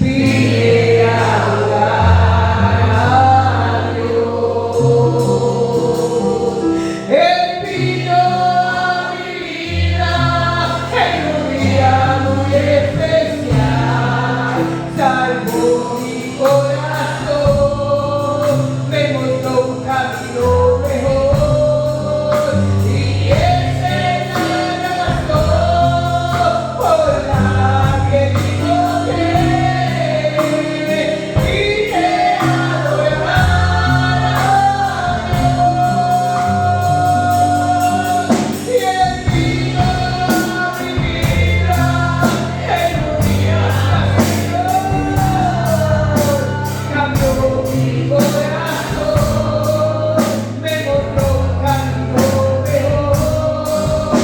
Vine a adorar a Dios. Él vino a mi vida en un día muy especial. Salvó mi corazón, me mostró un camino mejor. Y esa es la razón por la que digo que vine a adorar a Dios. Y Él vino a mi vida en un día especial. Cambió mi corazón, me mostró un camino mejor.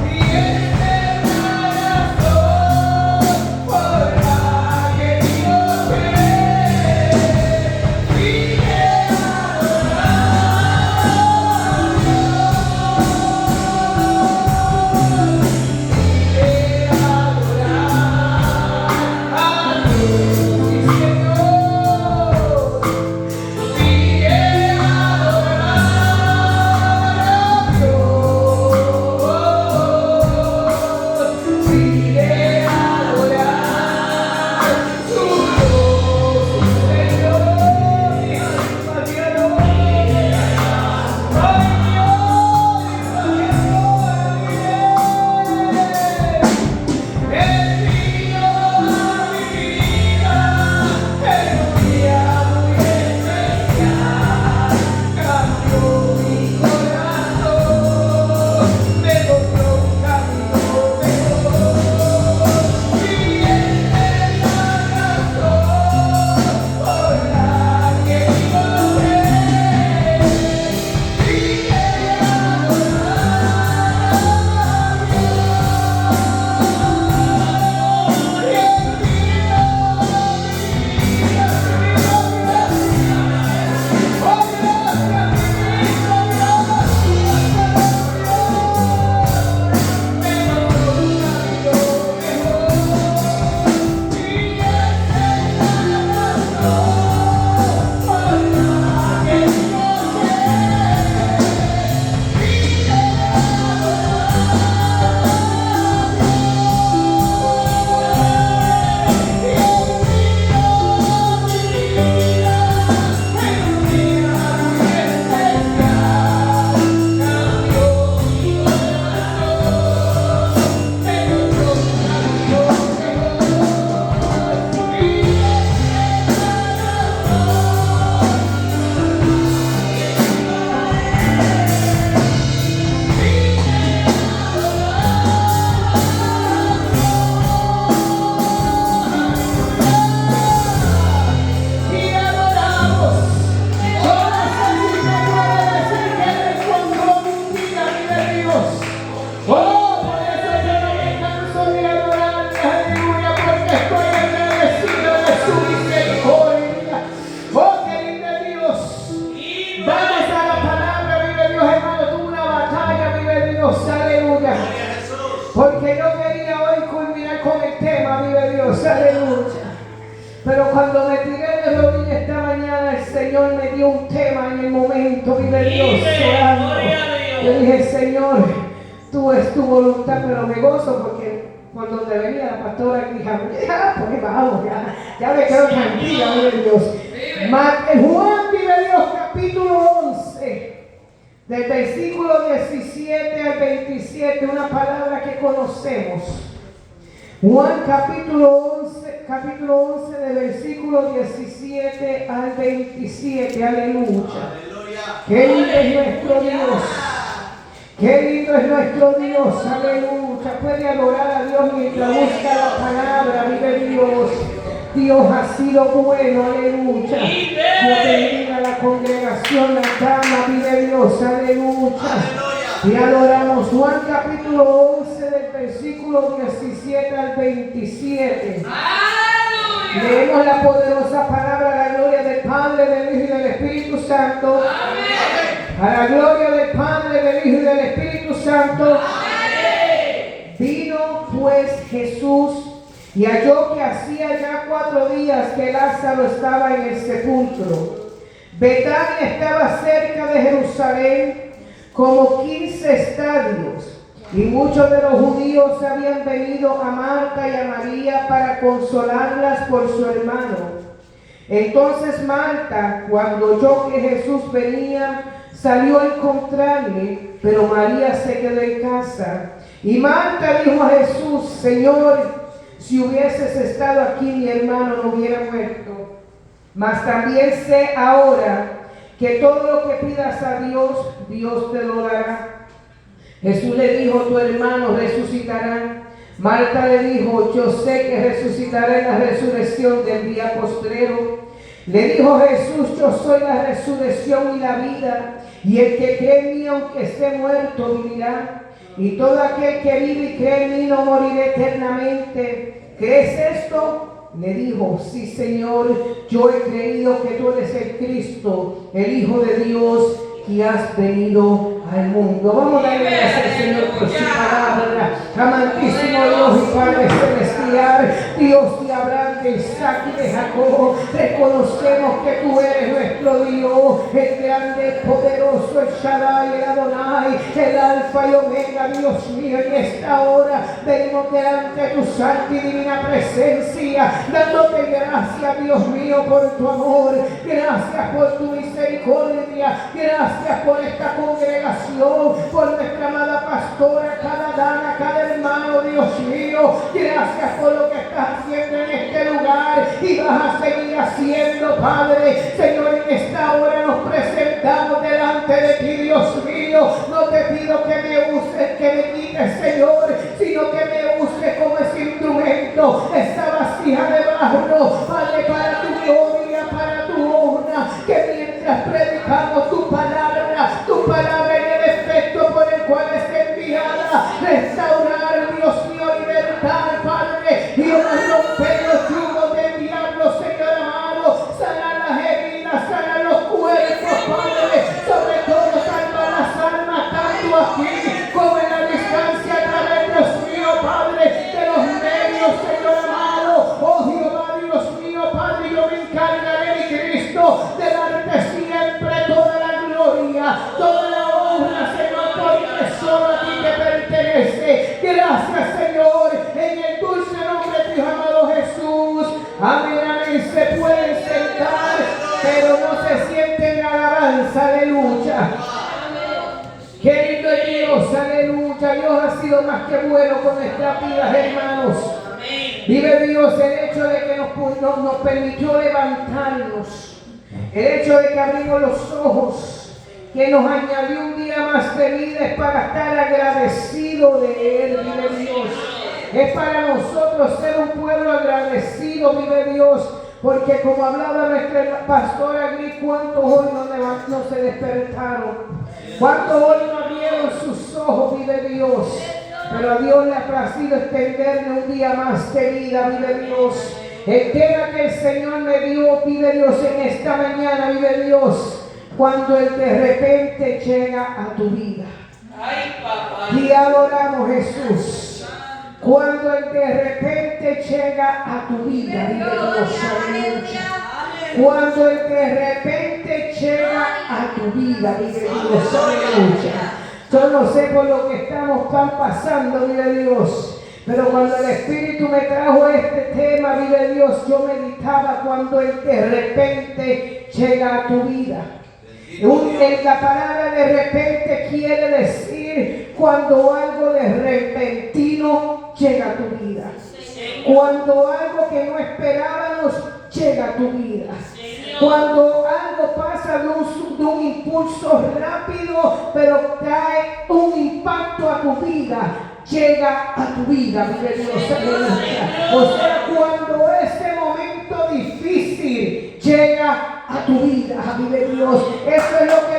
Y esa es la razón por la que digo que vine a adorar a Dios, sí, Señor. Vine a adorar a Dios. Vine a adorar su voz, Señor. Mi alma te adora. Ay, Él vino a mi vida en un día muy especial. Cambió mi corazón, me mostró un camino mejor. Y esa es la razón por la que digo que vine a porque yo quería hoy culminar con el tema, vive Dios, aleluya. Pero cuando me tiré de rodillas esta mañana, el Señor me dio un tema en el momento, vive Dios, orando. Yo dije, Señor, tú es tu voluntad, pero me gozo porque cuando te venía la pastora dije, pues vamos, ya me quedo tranquila, vive Dios. Juan, vive Dios, capítulo 11. Del versículo 17 al 27, una palabra que conocemos. Juan capítulo 11 del versículo 17 al 27, aleluya. Qué lindo es nuestro Dios. Qué lindo es nuestro Dios, aleluya. Puede adorar a Dios mientras busca la palabra, vive Dios. Dios ha sido bueno, aleluya. Dios bendiga a la congregación, la dama, vive Dios, aleluya. Y adoramos Juan capítulo 11 del versículo 17 al 27. Leemos la poderosa palabra, la gloria del Padre, del Hijo y del Espíritu Santo. A la gloria del Padre, del Hijo y del Espíritu Santo. Vino pues Jesús y halló que hacía ya 4 días que Lázaro estaba en el sepulcro. Betania estaba cerca de Jerusalén, como 15 estadios, y muchos de los judíos habían venido a Marta y a María para consolarlas por su hermano. Entonces Marta, cuando oyó que Jesús venía, salió a encontrarle, pero María se quedó en casa. Y Marta dijo a Jesús: Señor, si hubieses estado aquí, mi hermano no hubiera muerto. Mas también sé ahora que todo lo que pidas a Dios, Dios te lo dará. Jesús le dijo: tu hermano resucitará. Marta le dijo: yo sé que resucitará en la resurrección del día postrero. Le dijo Jesús: yo soy la resurrección y la vida, y el que cree en mí, aunque esté muerto, vivirá. Y todo aquel que vive y cree en mí no morirá eternamente. ¿Crees esto? Le dijo: sí, Señor, yo he creído que tú eres el Cristo, el Hijo de Dios, que has venido al mundo. Vamos a darle gracias al Señor por su palabra. Amantísimo Dios y Padre celestial, Dios de Abraham, de Isaac y de Jacob, reconocemos que tú eres nuestro Dios, el grande, el poderoso, el Shaddai, el Adonai, el Alfa y Omega. Dios mío, en esta hora venimos delante de tu santa y divina presencia, dándote gracias, Dios mío, por tu amor, gracias por tu misericordia, gracias por esta congregación, por nuestra amada pastora, cada dama, cada hermano, Dios mío, gracias por lo que estás haciendo en este lugar y vas a seguir haciendo, Padre. Señor, en esta hora nos presentamos delante de ti, Dios mío. No te pido que me uses, que me quites, Señor, sino que me uses como ese instrumento, esa vasija de barro, Padre, para tu gloria, para tu honra, que mientras predicamos tu palabra en el efecto por el cual es enviada, restaurar, Dios mío, libertad, Padre, y romper los yugos del diablo, Señor amado, sanar las heridas, sanar los cuerpos, Padre, sobre todo salva las almas, tanto aquí como en la distancia, a través, Dios mío, Padre, de los medios, Señor amado. Oh Jehová, Dios mío, Padre, yo me encargaré, mi Cristo, de darte siempre toda la gloria, toda la honra, Señor, porque solo a ti te pertenece. Gracias, Señor, en el dulce nombre de tu amado Jesús. Amén, amén. Se pueden sentar, pero no se sienten alabanza, aleluya. Querido Dios, aleluya. Dios ha sido más que bueno con nuestras vidas, hermanos. Vive Dios, el hecho de que nos permitió levantarnos, el hecho de que abrimos los ojos, que nos añadió un día más de vida, es para estar agradecido de Él, vive Dios. Es para nosotros ser un pueblo agradecido, vive Dios, porque como hablaba nuestra pastora Gris, ¿cuántos hoy no se despertaron? ¿Cuántos hoy no abrieron sus ojos, vive Dios? Pero a Dios le ha placido extenderme un día más de vida, vive Dios. El tema que el Señor me dio, vive Dios, en esta mañana, vive Dios, cuando el de repente llega a tu vida. Y adoramos, Jesús. Cuando el de repente llega a tu vida, vive Dios, aleluya. Cuando el de repente llega a tu vida, vive Dios, aleluya. Yo no sé por lo que estamos pasando, vive Dios, pero cuando el Espíritu me trajo este tema, vive Dios, yo meditaba cuando el de repente llega a tu vida. La palabra de repente quiere decir cuando algo de repentino llega a tu vida. Cuando algo que no esperábamos llega a tu vida. Cuando algo pasa de un impulso rápido, pero trae un impacto a tu vida, llega a tu vida, vive Dios, aleluya. O sea, cuando ese momento difícil llega a tu vida, vive Dios. Eso es lo que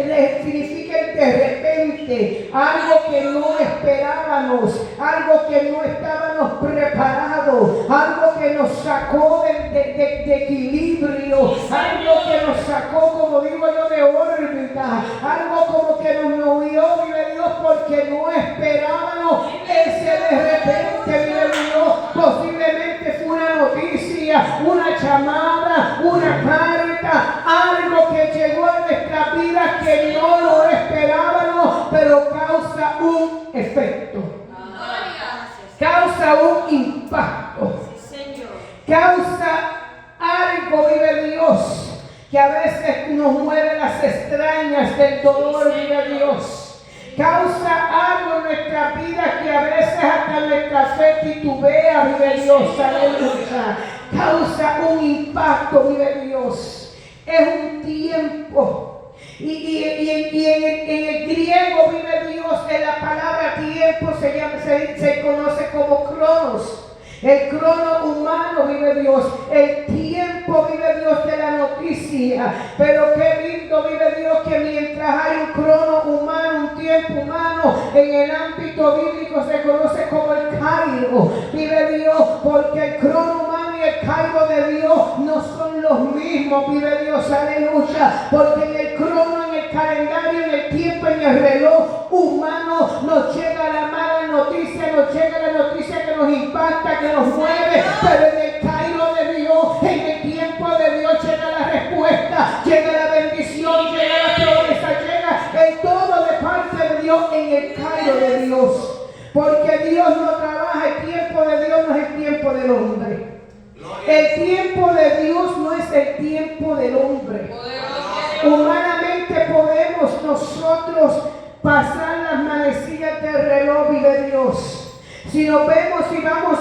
le significa el de repente, algo que no esperábamos, algo que no estábamos preparados, algo que nos sacó de equilibrio, algo que nos sacó, como digo yo, de órbita, algo como que nos movió, vive Dios, porque no esperábamos ese de repente, vive Dios. noticia, una llamada, una carta, algo que llegó a nuestra vida que no lo esperábamos, pero causa un efecto, causa un impacto, causa algo, vive Dios, que a veces nos mueve las extrañas del dolor, vive Dios. Causa algo en nuestra vida que a veces hasta nuestra fe titubea, vive Dios, aleluya. Causa un impacto, vive Dios. Es un tiempo. Y en el griego, vive Dios, en la palabra tiempo se conoce como cronos. El crono humano, vive Dios. El tiempo, vive Dios, de la noticia. Pero qué lindo, vive Dios, que mientras hay un crono humano, un tiempo humano, en el ámbito bíblico se conoce como el cairo. Vive Dios, porque el crono humano y el cairo de Dios no son los mismos, vive Dios, aleluya. Porque en el crono, en el calendario, en el tiempo, en el reloj humano, nos llega la mala noticia, nos llega la noticia que nos impacta, que nos mueve, pero en el cairo de Dios, en el tiempo de Dios, llega la respuesta, llega la bendición, llega la promesa, llega el todo de parte de Dios en el cairo de Dios. Porque Dios no trabaja, el tiempo de Dios no es el tiempo del hombre. El tiempo de Dios no es el tiempo del hombre. Humanamente podemos nosotros pasar las manecillas del reloj, vive Dios. Si nos vemos y vamos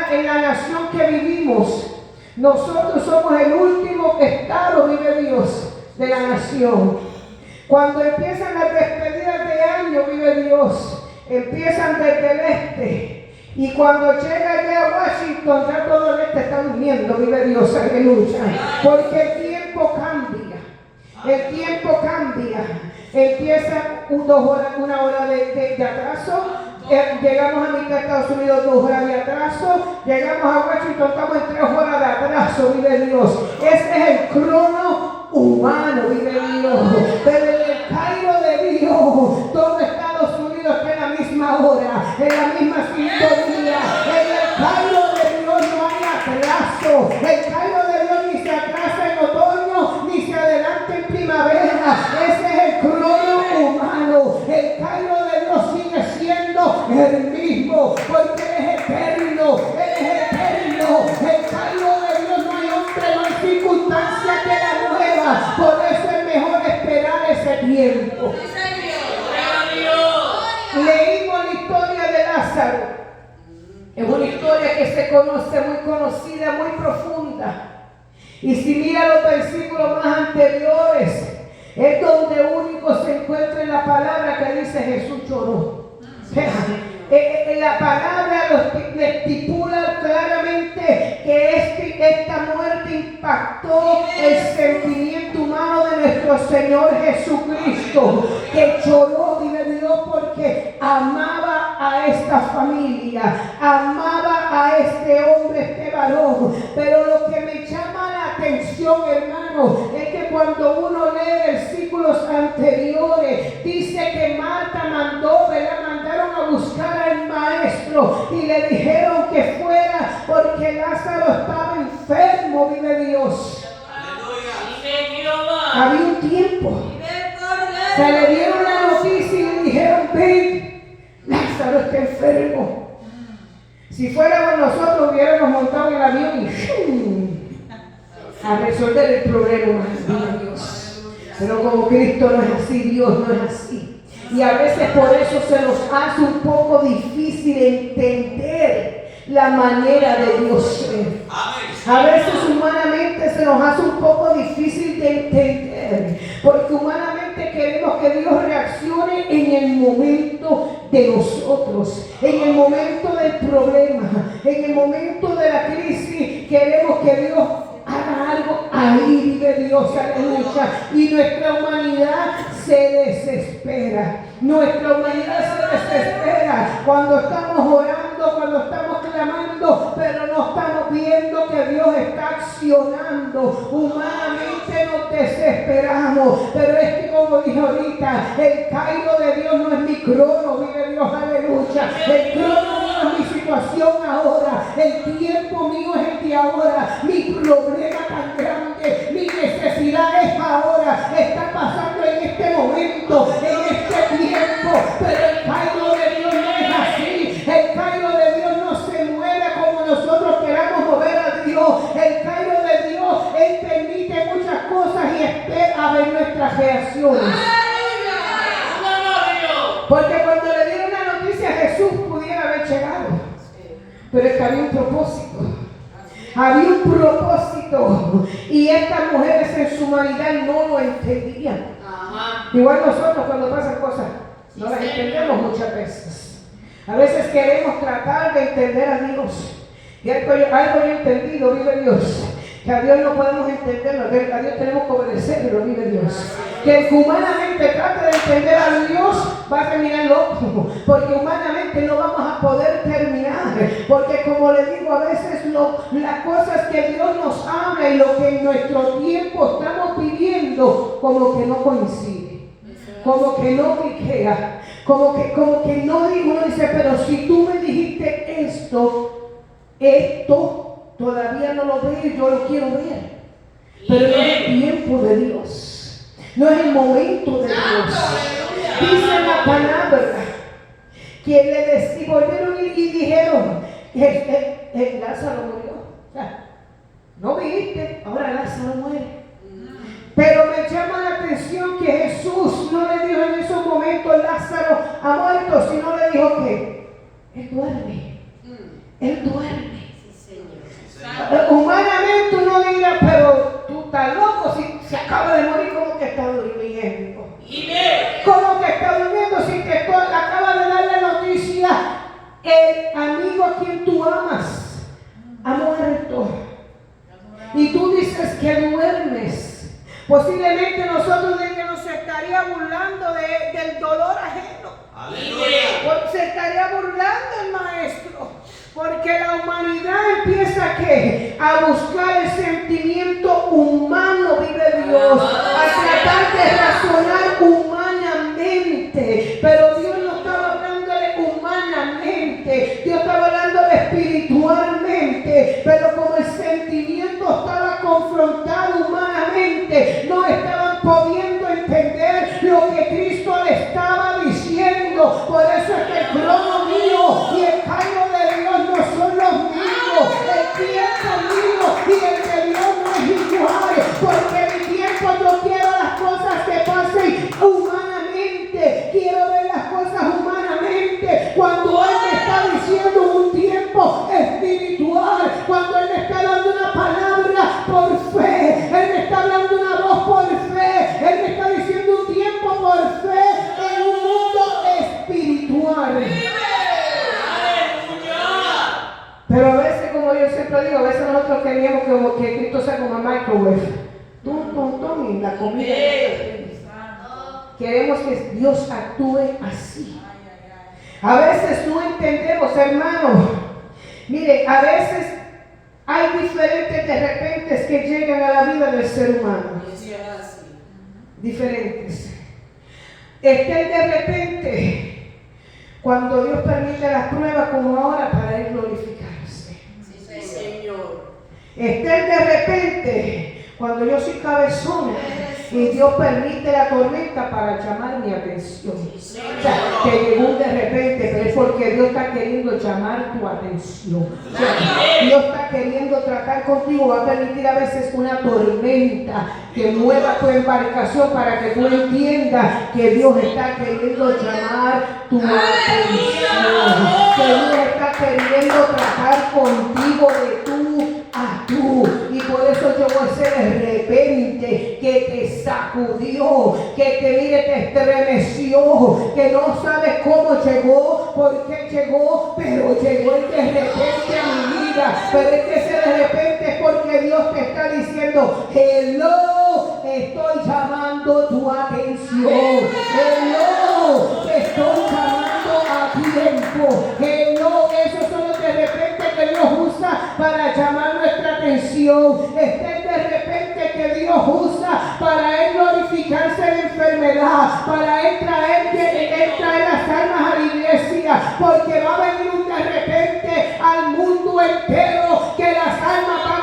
en la nación que vivimos, nosotros somos el último estado, vive Dios, de la nación. Cuando empiezan las despedidas de año, vive Dios, empiezan desde el este. Y cuando llega ya a Washington, ya todo el este está durmiendo, vive Dios, aleluya. Porque el tiempo cambia. El tiempo cambia. Empieza una hora de atraso. Llegamos a mitad de Estados Unidos 2 horas de atraso. Llegamos a Washington, estamos en 3 horas de atraso, vive Dios. Ese es el crono humano, vive Dios. Pero en el cairo de Dios, todo Estados Unidos está en la misma hora, en la misma sintonía. En el cairo de Dios no hay atraso. El cairo de Dios ni se atrasa en otoño, ni se adelanta en primavera. Ese es el crono humano. El cairo de Dios sigue siendo el mismo, porque Él es eterno. Él es eterno. El cairo de Dios no hay hombre, no hay circunstancia que la mueva. Por eso es mejor esperar ese tiempo. Leímos la historia de Lázaro. Es una historia que se conoce, muy conocida, muy profunda. Y si mira los versículos más anteriores, es donde único se encuentra en la palabra que dice Jesús lloró. La palabra le estipula claramente que esta muerte impactó el sentimiento humano de nuestro Señor Jesucristo, que lloró, vive Dios, porque amaba a esta familia, amaba a este hombre, este varón. Pero lo que me llama la atención, hermano, es que cuando uno lee versículos anteriores, dice que Marta mandaron a buscar al maestro y le dijeron que fuera porque Lázaro estaba enfermo, vive Dios. Había un tiempo. Se le dieron la noticia y le dijeron: ven, Lázaro está enfermo. Si fuéramos nosotros, hubiéramos montado en el avión y a resolver el problema, vive Dios. Pero como Cristo no es así, Dios no es así. Y a veces por eso se nos hace un poco difícil entender la manera de Dios ser. A veces humanamente se nos hace un poco difícil de entender, porque humanamente queremos que Dios reaccione en el momento de nosotros, en el momento del problema, en el momento de la crisis. Queremos que Dios haga algo ahí, vive Dios, aleluya. Y nuestra humanidad se desespera. Nuestra humanidad se desespera cuando estamos orando, cuando estamos clamando, pero no estamos viendo que Dios está accionando. Humanamente nos desesperamos, pero es que, como dije ahorita, el cairo de Dios no es mi crono, vive Dios, aleluya. El crono mío es mi situación ahora. El tiempo mío es el de ahora, mi problema tan grande, mi necesidad es ahora, está pasando en este momento, en este tiempo, pero el Cairo de Dios no es así. El Cairo de Dios no se mueve como nosotros queramos mover a Dios. El Cairo de Dios, Él permite muchas cosas y espera a ver nuestras reacciones. Porque cuando le dieron la noticia, Jesús pudiera haber llegado. Pero es que había un propósito. Había un propósito. Y estas mujeres en su humanidad no lo entendían. Igual nosotros cuando pasan cosas, no las entendemos muchas veces. A veces queremos tratar de entender a Dios. Y algo yo he entendido, vive Dios. Que a Dios no podemos entenderlo, que a Dios tenemos que obedecerlo, vive Dios. Que el que humanamente trate de entender a Dios va a terminar loco, porque humanamente no vamos a poder terminar, porque como le digo, a veces las cosas que Dios nos habla y lo que en nuestro tiempo estamos viviendo, como que no coincide, como que no cliquea, como que no digo, uno dice, pero si tú me dijiste esto todavía no lo veo y yo lo quiero ver. Pero no es el tiempo de Dios. No es el momento de Dios. Dice la palabra que le volvieron y dijeron, Lázaro murió. O sea, no viste, ahora Lázaro muere. Pero me llama la atención que Jesús no le dijo en esos momentos Lázaro ha muerto, sino le dijo que Él duerme. Él duerme. Humanamente uno dirá, pero tú estás loco, si se acaba de morir, ¿cómo que está durmiendo? ¿Cómo que está durmiendo si te acaba de dar la noticia? El amigo a quien tú amas ha muerto. Y tú dices que duermes. Posiblemente nosotros nos estaría burlando del dolor ajeno. Aleluya. Se estaría burlando el maestro. Porque la humanidad empieza a buscar el sentimiento humano, vive Dios, a tratar de razonar humanamente. Pero Dios no estaba hablándole humanamente, Dios estaba hablándole espiritualmente. Pero como el sentimiento estaba confrontado humanamente, no estaban pudiendo entender lo que Cristo le estaba diciendo. Por eso es que el trono mío y el Cairo de Dios no son los mismos. El tiempo mío y el de Dios no es igual, porque mi tiempo yo quiero las cosas que pasen humanamente, quiero ver las cosas humanamente. Cuando Él me está diciendo un tiempo espiritual, cuando Él me está dando una palabra por fe, Él me está dando una voz por fe, Él me está diciendo un tiempo por fe en un mundo espiritual. Pero a veces, como yo siempre digo, a veces nosotros queríamos que Cristo sea como el microwave. Y la comida. Queremos que Dios actúe así. A veces no entendemos, hermano. Mire, a veces hay diferentes de repente que llegan a la vida del ser humano. Diferentes. Está el de repente, cuando Dios permite las pruebas como ahora para Él glorificarse. Está el de repente, cuando yo soy cabezona y Dios permite la tormenta para llamar mi atención. O sea, que llegó un de repente, pero es porque Dios está queriendo llamar tu atención. O sea, Dios está queriendo tratar contigo, va a permitir a veces una tormenta que mueva tu embarcación para que tú entiendas que Dios está queriendo llamar tu atención. Que Dios está queriendo tratar contigo de tú a tú. Y por eso llegó ese de repente que te sacudió, que te estremeció, que no sabes cómo llegó, por qué llegó, pero llegó el de repente a mi vida. Pero es que ese de repente es porque Dios te está diciendo, hello, estoy llamando tu atención. Hello, te estoy llamando a tiempo. Hello, esos son los de repente que Dios usa para llamar nuestra atención. Este es de repente que Dios usa para Él glorificarse en enfermedad, para Él traer las almas a la iglesia, porque va a venir un de repente al mundo entero que las almas van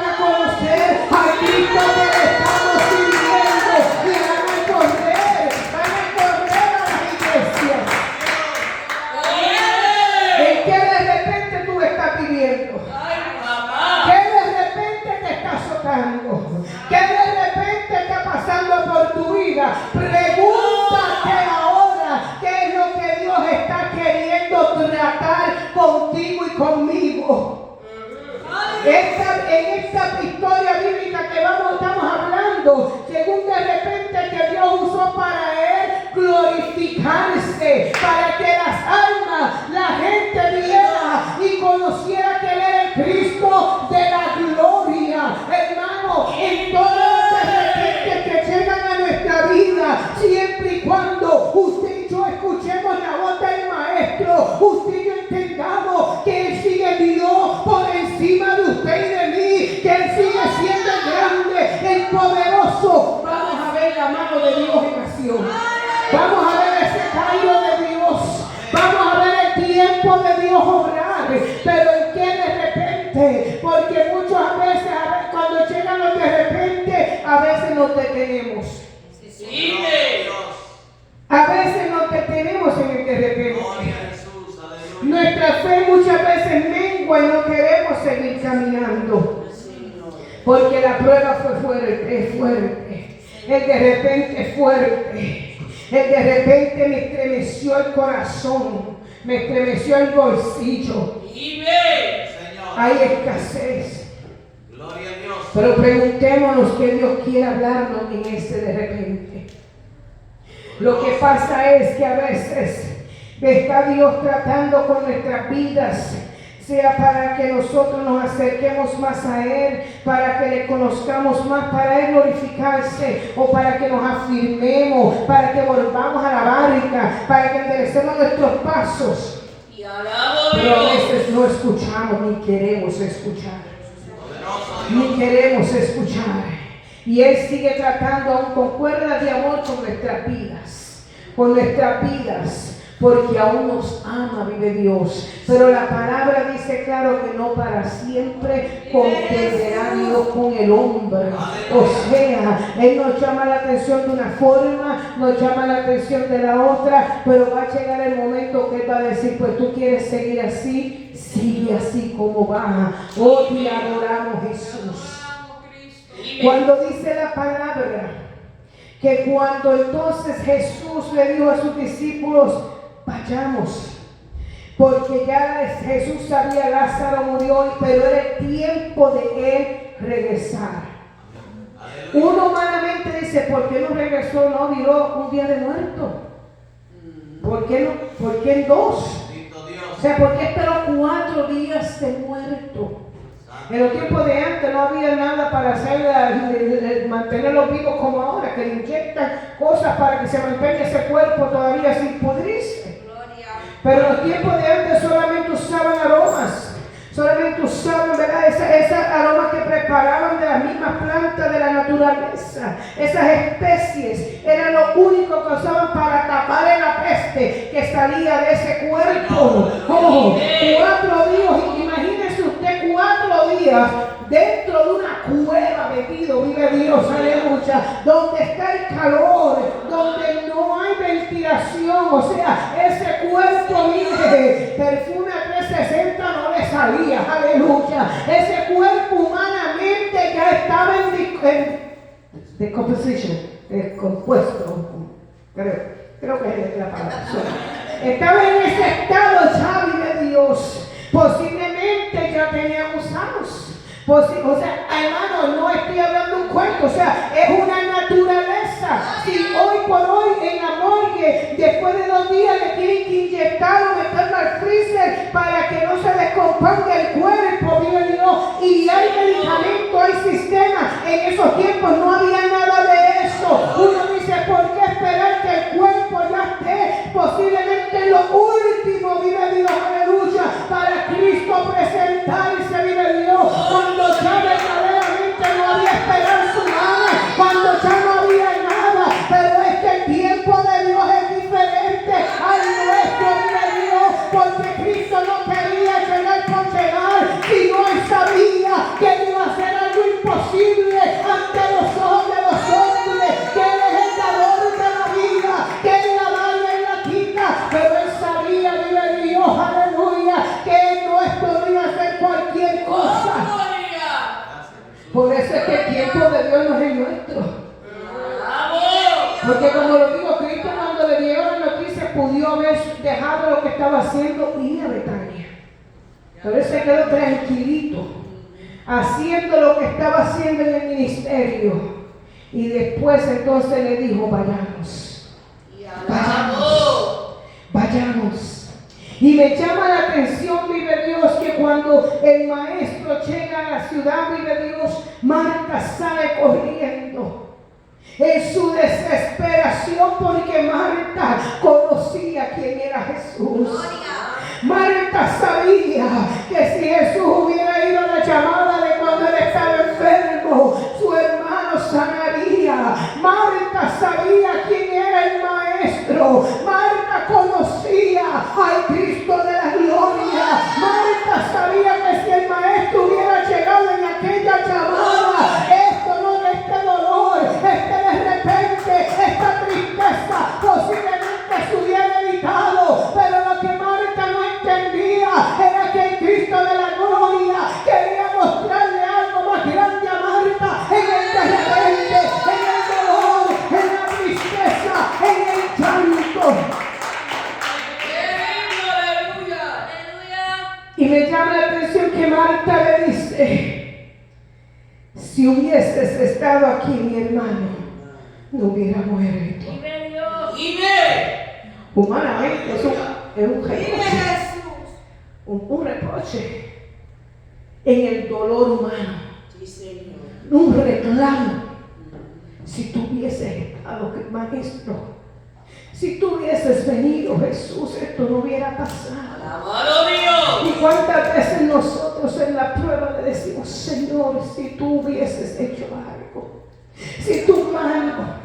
en esta historia bíblica que estamos hablando, según de repente que Dios usó para él glorificarse, para que las almas, la gente viera y conociera que él era el Cristo de la gloria. Hermano, en todas las de repente que llegan a nuestra vida, siempre y cuando usted y yo escuchemos la voz del Maestro, usted y yo entendamos que Él sigue Dios por encima de usted y de mí, que Él sigue siendo el grande, el poderoso. Vamos a ver la mano de Dios en acción. Vamos a ver ese callo de Dios. Vamos a ver el tiempo de Dios obrar. Pero en qué de repente, porque muchas veces cuando llegan los de repente, a veces nos detenemos. A veces nos detenemos en el de repente. Nuestra fe muchas veces mengua y no queremos seguir caminando. Porque la prueba fue fuerte, es fuerte. El de repente es fuerte. El de repente me estremeció el corazón. Me estremeció el bolsillo. Hay escasez. Pero preguntémonos qué Dios quiere hablarnos en este de repente. Lo que pasa es que a veces está Dios tratando con nuestras vidas, sea para que nosotros nos acerquemos más a Él, para que le conozcamos más, para Él glorificarse, o para que nos afirmemos, para que volvamos a la barca, para que enderecemos nuestros pasos. Pero a veces no escuchamos ni queremos escuchar. Ni queremos escuchar. Y Él sigue tratando aún con cuerdas de amor con nuestras vidas. Con nuestras vidas. Porque aún nos ama, vive Dios. Pero la palabra dice claro que no para siempre contenderá Dios con el hombre. O sea, Él nos llama la atención de una forma, nos llama la atención de la otra, pero va a llegar el momento que Él va a decir, pues tú quieres seguir así, sigue así como va. Oh, te adoramos, Jesús. Cuando dice la palabra que cuando entonces Jesús le dijo a sus discípulos, vayamos, porque ya Jesús sabía, Lázaro murió, pero era el tiempo de él regresar. Uno humanamente dice, ¿por qué no regresó? No dio un día de muerto. ¿Por qué no? ¿Por qué en 2? O sea, ¿por qué esperó 4 días de muerto? En los tiempos de antes no había nada para mantenerlos vivos como ahora, que le inyectan cosas para que se mantenga ese cuerpo todavía sin pudrirse. Pero en los tiempos de antes solamente usaban aromas, solamente usaban, ¿verdad? Esas aromas que preparaban de las mismas plantas de la naturaleza. Esas especies eran lo único que usaban para tapar la peste que salía de ese cuerpo. Oh, 4 días, imagínese usted 4 días dentro de una cueva metido, vive Dios, aleluya, donde está el calor, donde no hay ventilación, o sea, ese cuerpo, mire, perfume a 360 no le salía, aleluya, ese cuerpo humanamente ya estaba en decomposition, descompuesto, creo que es la palabra, estaba en ese estado ya, vive Dios, posiblemente ya tenía gusanos. O sea, hermano, no estoy hablando un cuento, o sea, es una naturaleza. Si hoy por hoy en la morgue, después de 2 días le tienen que inyectar o meterlo al freezer para que no se descomponga el cuerpo, vive Dios, y hay medicamento, hay sistemas, en esos tiempos no había nada de eso. Uno dice, ¿por qué esperar que el cuerpo ya esté posiblemente en lo último, vive Dios, aleluya, para Cristo presentarse, vive Dios, cuando ya verdaderamente no había esperanza humana, cuando ya no había nada, pero es que el tiempo de Dios es diferente al nuestro, vive Dios, porque Cristo no quería llegar por llegar, sino Él sabía que iba a hacer algo imposible ante los ojos de los hombres, que Él es el dador de la vida, que Él la da y Él la quita, pero Él sabía, vive Dios, aleluya, que Él no podía hacer cualquier cosa. Por eso es que el tiempo de Dios no es el nuestro. Porque como lo digo, Cristo cuando le dieron la noticia pudo haber dejado lo que estaba haciendo y ir a Betania. Pero él se quedó tranquilito. haciendo lo que estaba haciendo en el ministerio. Y después entonces le dijo, vayamos. Vayamos. Y me llama la atención, vive Dios, que cuando el maestro llega a la ciudad, vive Dios, Marta sale corriendo en su desesperación, porque Marta conocía quién era Jesús. Marta sabía que si Jesús hubiera ido a la llamada de cuando él estaba enfermo, su hermano sanaría. Marta sabía quién era el maestro. Marta conocía al Cristo de la gloria. Marta sabía que si el maestro hubiera llegado en aquella llamada, este dolor, de repente, esta tristeza posiblemente se hubiera evitado. Pero lo que Marta no entendía era que el Cristo de la gloria quería mostrarle algo más grande a Marta en el de repente, en el dolor, en la tristeza, en el llanto. Y me llama la atención que Marta le dice: si hubieses estado aquí, mi hermano no hubiera muerto. Humanamente es un reproche. Un reproche en el dolor humano. Un reclamo. Si tú hubieses estado, maestro, si tú hubieses venido, Jesús, esto no hubiera pasado. Y cuántas veces nosotros en la prueba le decimos: Señor, si tú hubieses hecho algo, si tu mano,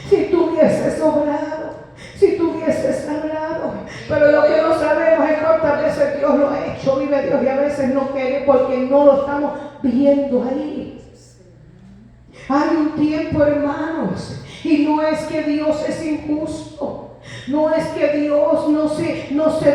si tú hubieses obrado, si tú hubieses hablado. Pero lo que no sabemos es cuántas veces Dios lo ha hecho, vive Dios, y a veces no quiere porque no lo estamos viendo ahí. Hay un tiempo, hermanos, y no es que Dios es injusto. No es que Dios no se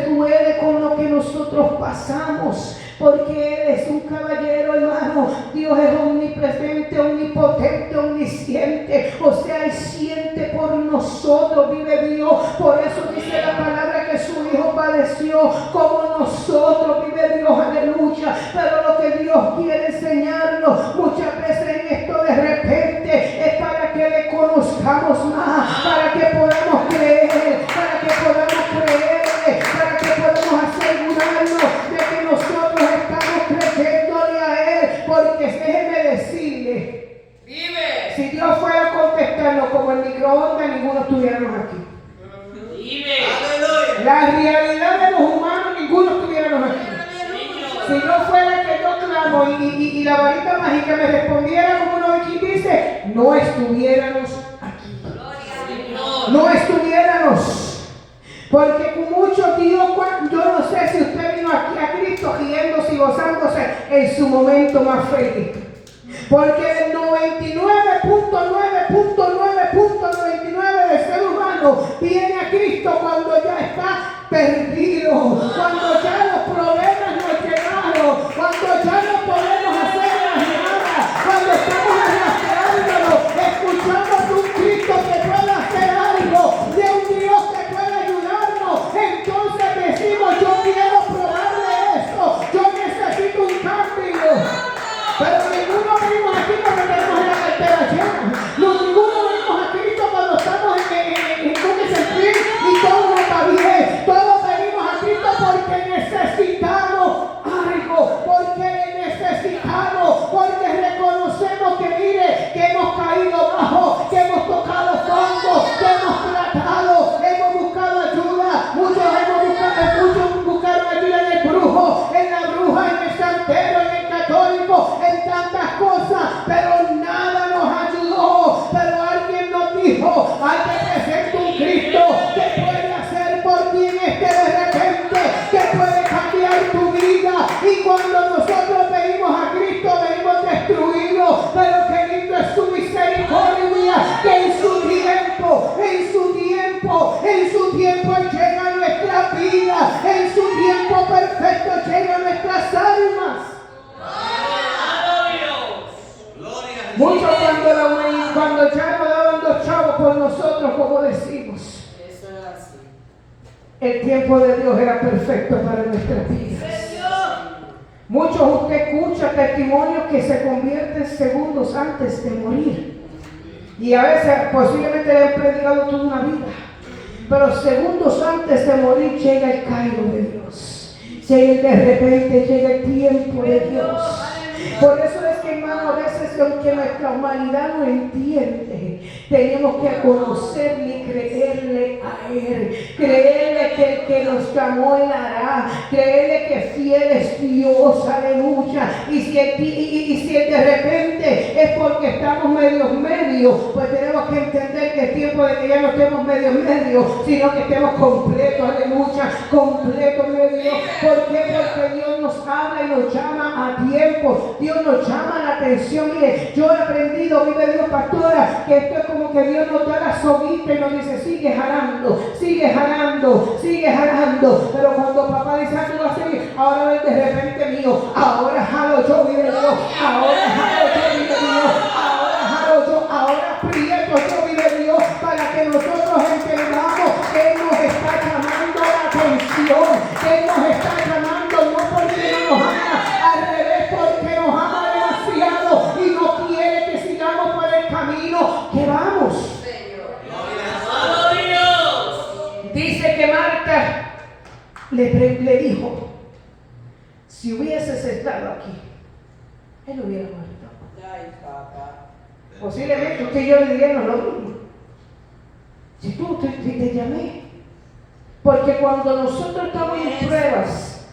duele con lo que nosotros pasamos, porque Él es un caballero, hermano. Dios es omnipresente, omnipotente, omnisciente. O sea, Él siente por nosotros, vive Dios. Por eso dice la palabra que su Hijo padeció como nosotros, vive Dios, aleluya. Pero lo que Dios quiere enseñarnos muchas veces en esto de repente es para que le conozcamos más, para que podamos creer, para que podamos creerle, para que podamos asegurarnos de que nosotros estamos creyéndole a Él. Porque déjeme decirle, si Dios fuera a contestarnos como el microondas, ninguno estuviéramos aquí. La realidad de los humanos, ninguno estuviéramos aquí. Si no fuera que yo clamo y la varita mágica me respondiera como uno aquí dice, no estuviéramos aquí. No estuviéramos. Porque con muchos Dios, yo no sé si usted vino aquí a Cristo riéndose y gozándose en su momento más feliz. Porque el 99.9.9.99 del ser humano viene a Cristo cuando ya está perdido, cuando ya los problemas nos llegaron, cuando ya no podemos hacer nada, cuando estamos arrastrándonos, escuchando de un Cristo que puede hacer algo, de un Dios que puede ayudarnos. Entonces decimos: yo quiero probarle eso, yo necesito un cambio. Pero ninguno venimos aquí cuando tenemos la cartera llena. Ninguno venimos a Cristo cuando estamos en y todo está bien. Todos venimos a Cristo porque necesitamos algo, porque reconocemos que mire, que hemos caído bajo, que hemos tocado fondo, que hemos tratado, hemos buscado ayuda. Muchos buscaron ayuda en el brujo, en la bruja, en el santero, en el católico, en tantas cosas, pero nada nos ayudó. Pero alguien nos dijo: hay que presentar un Cristo que puede hacer por ti en este de repente, que puede cambiar tu vida. Y cuando nosotros venimos a Cristo, venimos destruidos, pero que lindo es su misericordia, que en su tiempo Él llega a nuestra vida, en su tiempo perfecto llega a nuestras almas. Muchos cuando ya nos daban los chavos por nosotros, como decimos, el tiempo de Dios era perfecto para nuestras vidas. Muchos de usted escucha testimonios que se convierten segundos antes de morir. Y a veces posiblemente le han predicado toda una vida. Pero segundos antes de morir llega el cairo de Dios. De repente llega el tiempo de Dios. Por eso es que, hermano, a veces aunque nuestra humanidad no entiende, tenemos que conocerle y creerle a Él. Creerle que el que nos llamó Él hará. Creerle que fiel es Dios, aleluya. Y si de repente es porque estamos medios, pues tenemos que entender que es tiempo de que ya no estemos medios, sino que estemos completos, aleluya, completos medios. ¿Por qué? Porque Dios nos habla y nos llama a tiempo. Dios nos llama la atención. Mire, yo he aprendido, vive Dios, pastora, que esto es como que Dios nos da la soguita y nos dice, sigue jalando, sigue jalando, sigue jalando. Pero cuando papá dice, tú vas a seguir, ahora ven de repente mío, ahora jalo yo, vive Dios, ahora jalo yo, vive Dios, ahora jalo yo, ahora aprieto yo, vive Dios, para que nosotros entendamos que Él nos está llamando la atención, que Él nos está llamando no porque no nos ama, al revés, porque nos ama demasiado y no quiere que sigamos por el camino que vamos. Dice que Marta le dijo, si hubieses estado aquí, Él hubiera muerto. Posiblemente usted y yo le diríamos lo mismo. Si tú te llamé. Porque cuando nosotros estamos en pruebas,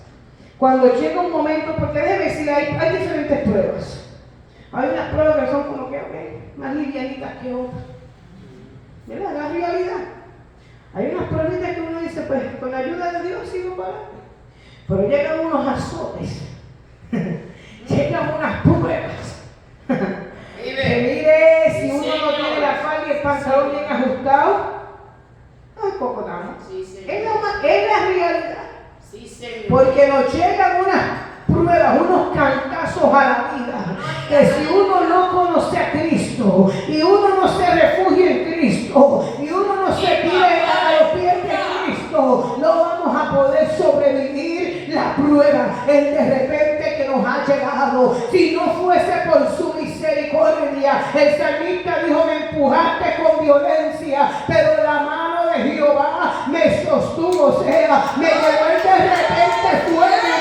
cuando llega un momento, porque déjeme decir, hay diferentes pruebas. Hay unas pruebas que son como que más livianitas que otras. ¿Verdad? La realidad. Hay unas pruebitas que uno dice, pues con la ayuda de Dios sigo para adelante. Pero llegan unos azotes, llegan unas pruebas. Que mire, si uno no tiene la falda y el pantalón bien ajustado, ay, cocotamos. Es la realidad. Sí, señor. Porque nos llegan unas pruebas, unos cantazos a la vida. Que si uno no conoce a Cristo, y uno no se refugia en Cristo, y uno no se tira a los pies de Cristo, no vamos a poder sobrevivir la prueba, el de repente que nos ha llegado. Si no fuese por su misericordia, el salmista dijo, me empujaste con violencia, pero la mano de Jehová me sostuvo, o sea, me llevó de repente fuerte,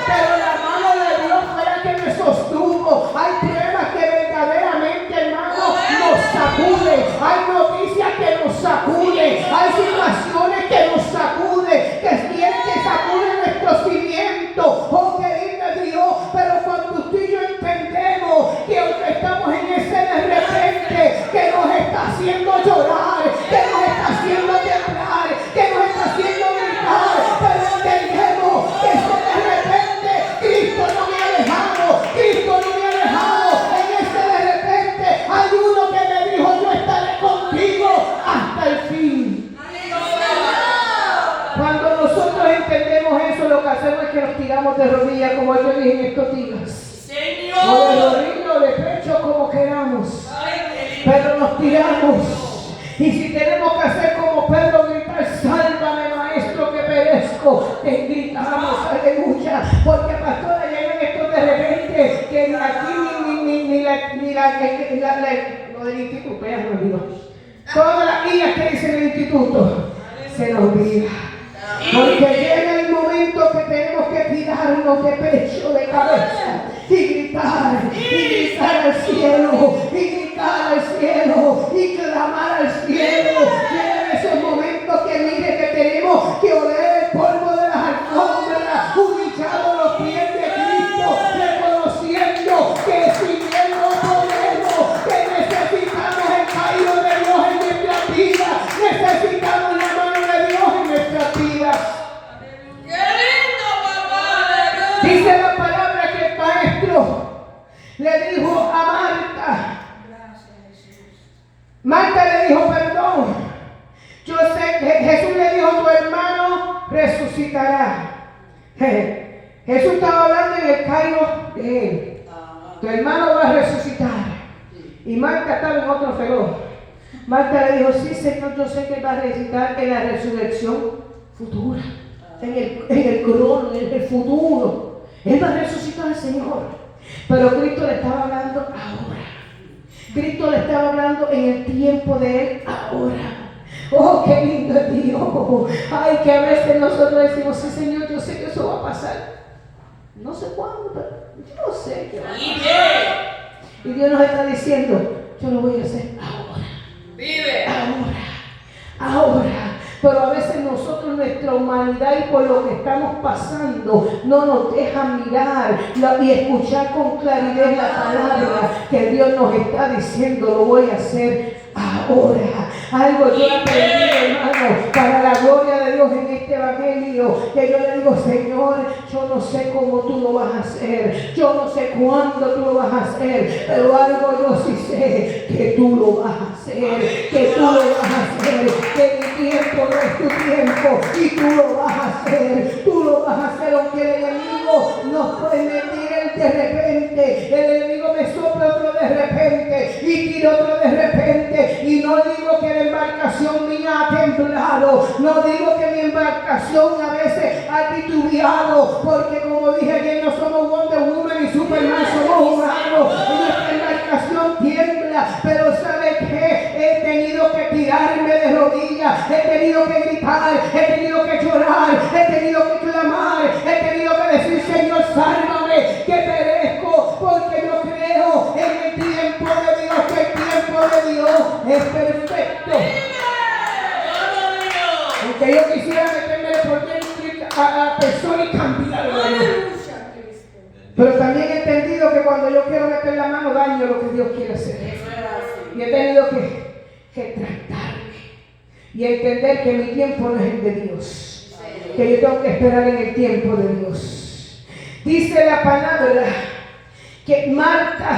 pero la mano de Dios fue la que me sostuvo. Hay pruebas que verdaderamente, hermano, nos sacude, hay noticias que nos sacude, hay situaciones que nos sacude, que sacude nuestro cimiento, oh querido Dios, pero cuando usted y yo entendemos que aunque estamos en ese de repente que nos está haciendo llorar, que nos está haciendo temblar, que nos está haciendo gritar, pero entendemos que eso de repente Cristo no me ha dejado, Cristo no me ha dejado. En ese de repente hay uno que me dijo, yo estaré contigo hasta el fin. Cuando nosotros entendemos eso, lo que hacemos es que nos tiramos de rodillas, como yo dije en estos días, o de rodillas o de pecho, como queramos, pero nos tiramos. Y si tenemos que hacer como Pedro, gritar, sálvame maestro que perezco, te gritamos, aleluya. Porque pastora, llegan estos de repente que ni aquí lo del instituto, ya se me olvidó. Todas las guías que dicen el instituto se nos olvida. Porque llega el momento que tenemos que tirarnos de pecho, de cabeza y gritar al cielo, y gritar al cielo, y clamar al cielo. Llegan esos momentos que mire que tenemos que oler el polvo de las alfombras, humillados los pies de Cristo, reconociendo que sin Él no podemos, que necesitamos el cairo de Dios en nuestras vidas, necesitamos la mano de Dios en nuestras vidas. Dice la palabra que el maestro le dijo a Marta. Marta le dijo, perdón. Yo sé que Jesús le dijo, tu hermano resucitará. Jesús estaba hablando en el cairo de él. Tu hermano va a resucitar. Y Marta estaba en otro reloj. Marta le dijo, sí, Señor, yo sé que va a resucitar en la resurrección futura. En el crono, en el futuro. Él va a resucitar al Señor. Pero Cristo le estaba hablando ahora. Cristo le estaba hablando en el tiempo de Él ahora. Oh, qué lindo es Dios. Ay, que a veces nosotros decimos, sí, Señor, yo sé que eso va a pasar. No sé cuándo, pero yo no sé qué va a pasar. Y Dios nos está diciendo, yo lo voy a hacer ahora. Vive. Ahora. Pero a veces nosotros, nuestra humanidad y por lo que estamos pasando, no nos deja mirar y escuchar con claridad la palabra que Dios nos está diciendo, lo voy a hacer ahora. Algo yo he aprendido, hermano, para la gloria de Dios en este evangelio, que yo le digo, Señor, yo no sé cómo tú lo vas a hacer, yo no sé cuándo tú lo vas a hacer, pero algo yo sí sé, que tú lo vas a hacer, que tú lo vas a hacer, que mi tiempo no es tu tiempo y tú lo vas a hacer, tú lo vas a hacer, aunque el enemigo nos puede tirar de repente, el enemigo me sopla otro de repente y tira otro de repente, y no digo que la embarcación mía ha temblado, no digo que mi embarcación a veces ha titubeado, porque como dije ayer, no somos Wonder Woman y Superman, somos humanos y nuestra embarcación tiembla, pero ¿sabe qué? He tenido que tirarme de rodillas, he tenido que gritar, he tenido que llorar, he tenido que clamar, he tenido que decir, Señor, sálvame, que perezco, porque yo creo en el tiempo de Dios, que el tiempo de Dios es perfecto. Aunque yo quisiera meterme por dentro a persona y cambiarlo, pero también he entendido que cuando yo quiero meter la mano daño lo que Dios quiere hacer. Y he tenido que tratarme y entender que mi tiempo no es el de Dios, que yo tengo que esperar en el tiempo de Dios. Dice la palabra que Marta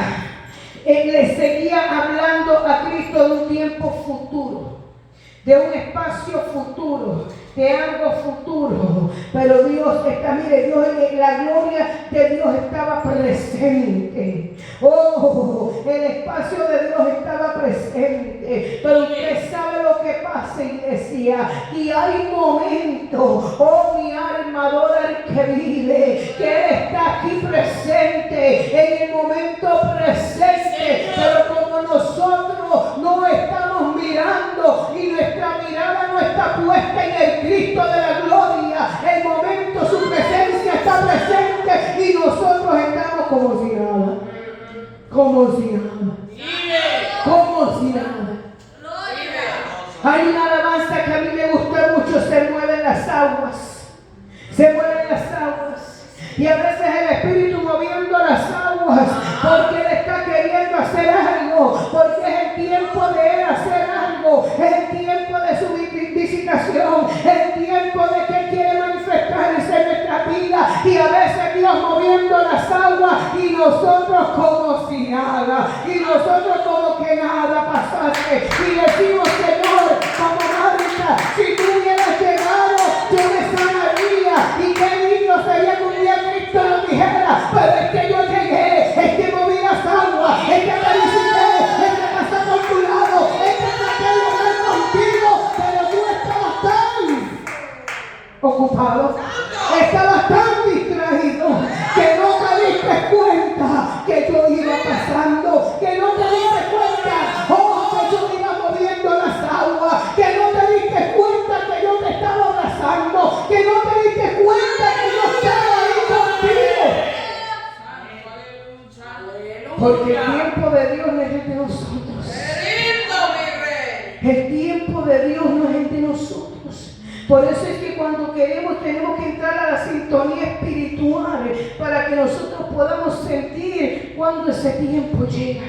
le seguía hablando a Cristo de un tiempo futuro, de un espacio futuro, de algo futuro. Pero Dios está, mire, Dios, la gloria de Dios estaba presente. Oh, el espacio de Dios estaba presente. Pero usted sabe lo que pasa, iglesia, y hay momentos, oh mi alma adora al que vive, que Él está aquí presente, en el momento presente, pero como nosotros no estamos mirando y nuestra mirada no está puesta en el Cristo de la gloria, el momento su presencia está presente y nosotros estamos como si nada, como si nada, como si nada. Hay una alabanza que a mí me gusta mucho, se mueven las aguas, se mueven las aguas. Y a veces el Espíritu moviendo las aguas, porque Él está queriendo hacer algo, porque es el tiempo de Él hacer algo, es el tiempo de su visitación, es el tiempo de que Él quiere manifestarse en nuestra vida. Y a veces Dios moviendo las aguas y nosotros como si nada, y nosotros como que nada pasase. Y decimos, Señor, como Marta, si tú hubieras llegado, yo me sanaría. Y qué lindo sería que un día Cristo nos dijera, pero es que yo llegué, es que moví las aguas, es que te visité, es que pasé por tu lado, es que traté de hablar contigo, pero tú estabas tan ocupado, estabas tan distraído, que no te diste cuenta que yo iba pasando, que no te diste cuenta, oh, que yo iba moviendo las aguas, que no te diste cuenta que yo te estaba abrazando, que no te diste cuenta que yo estaba ahí contigo. Porque el tiempo de Dios no es el de nosotros. El tiempo de Dios no es el de nosotros. Por eso es que cuando queremos tenemos que entrar a la sintonía espiritual para que nosotros podamos sentir cuando ese tiempo llega.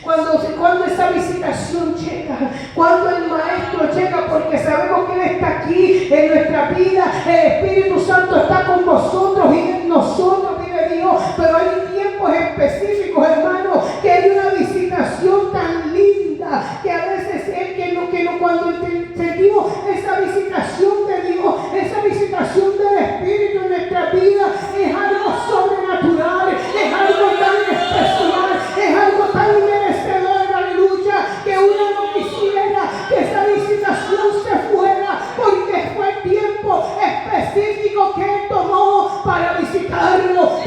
Cuando esa visitación llega, cuando el Maestro llega, porque sabemos que Él está aquí en nuestra vida, el Espíritu Santo está con nosotros y en nosotros vive Dios, pero hay tiempos específicos, hermanos, que hay una visitación tan linda, que a veces es que cuando sentimos esa visitación de Dios, esa visitación del Espíritu en nuestra vida, es algo sobrenatural, es algo tan especial, es algo tan merecedor, aleluya, que uno no quisiera que esa visitación se fuera, porque fue el tiempo específico que Él tomó para visitarnos,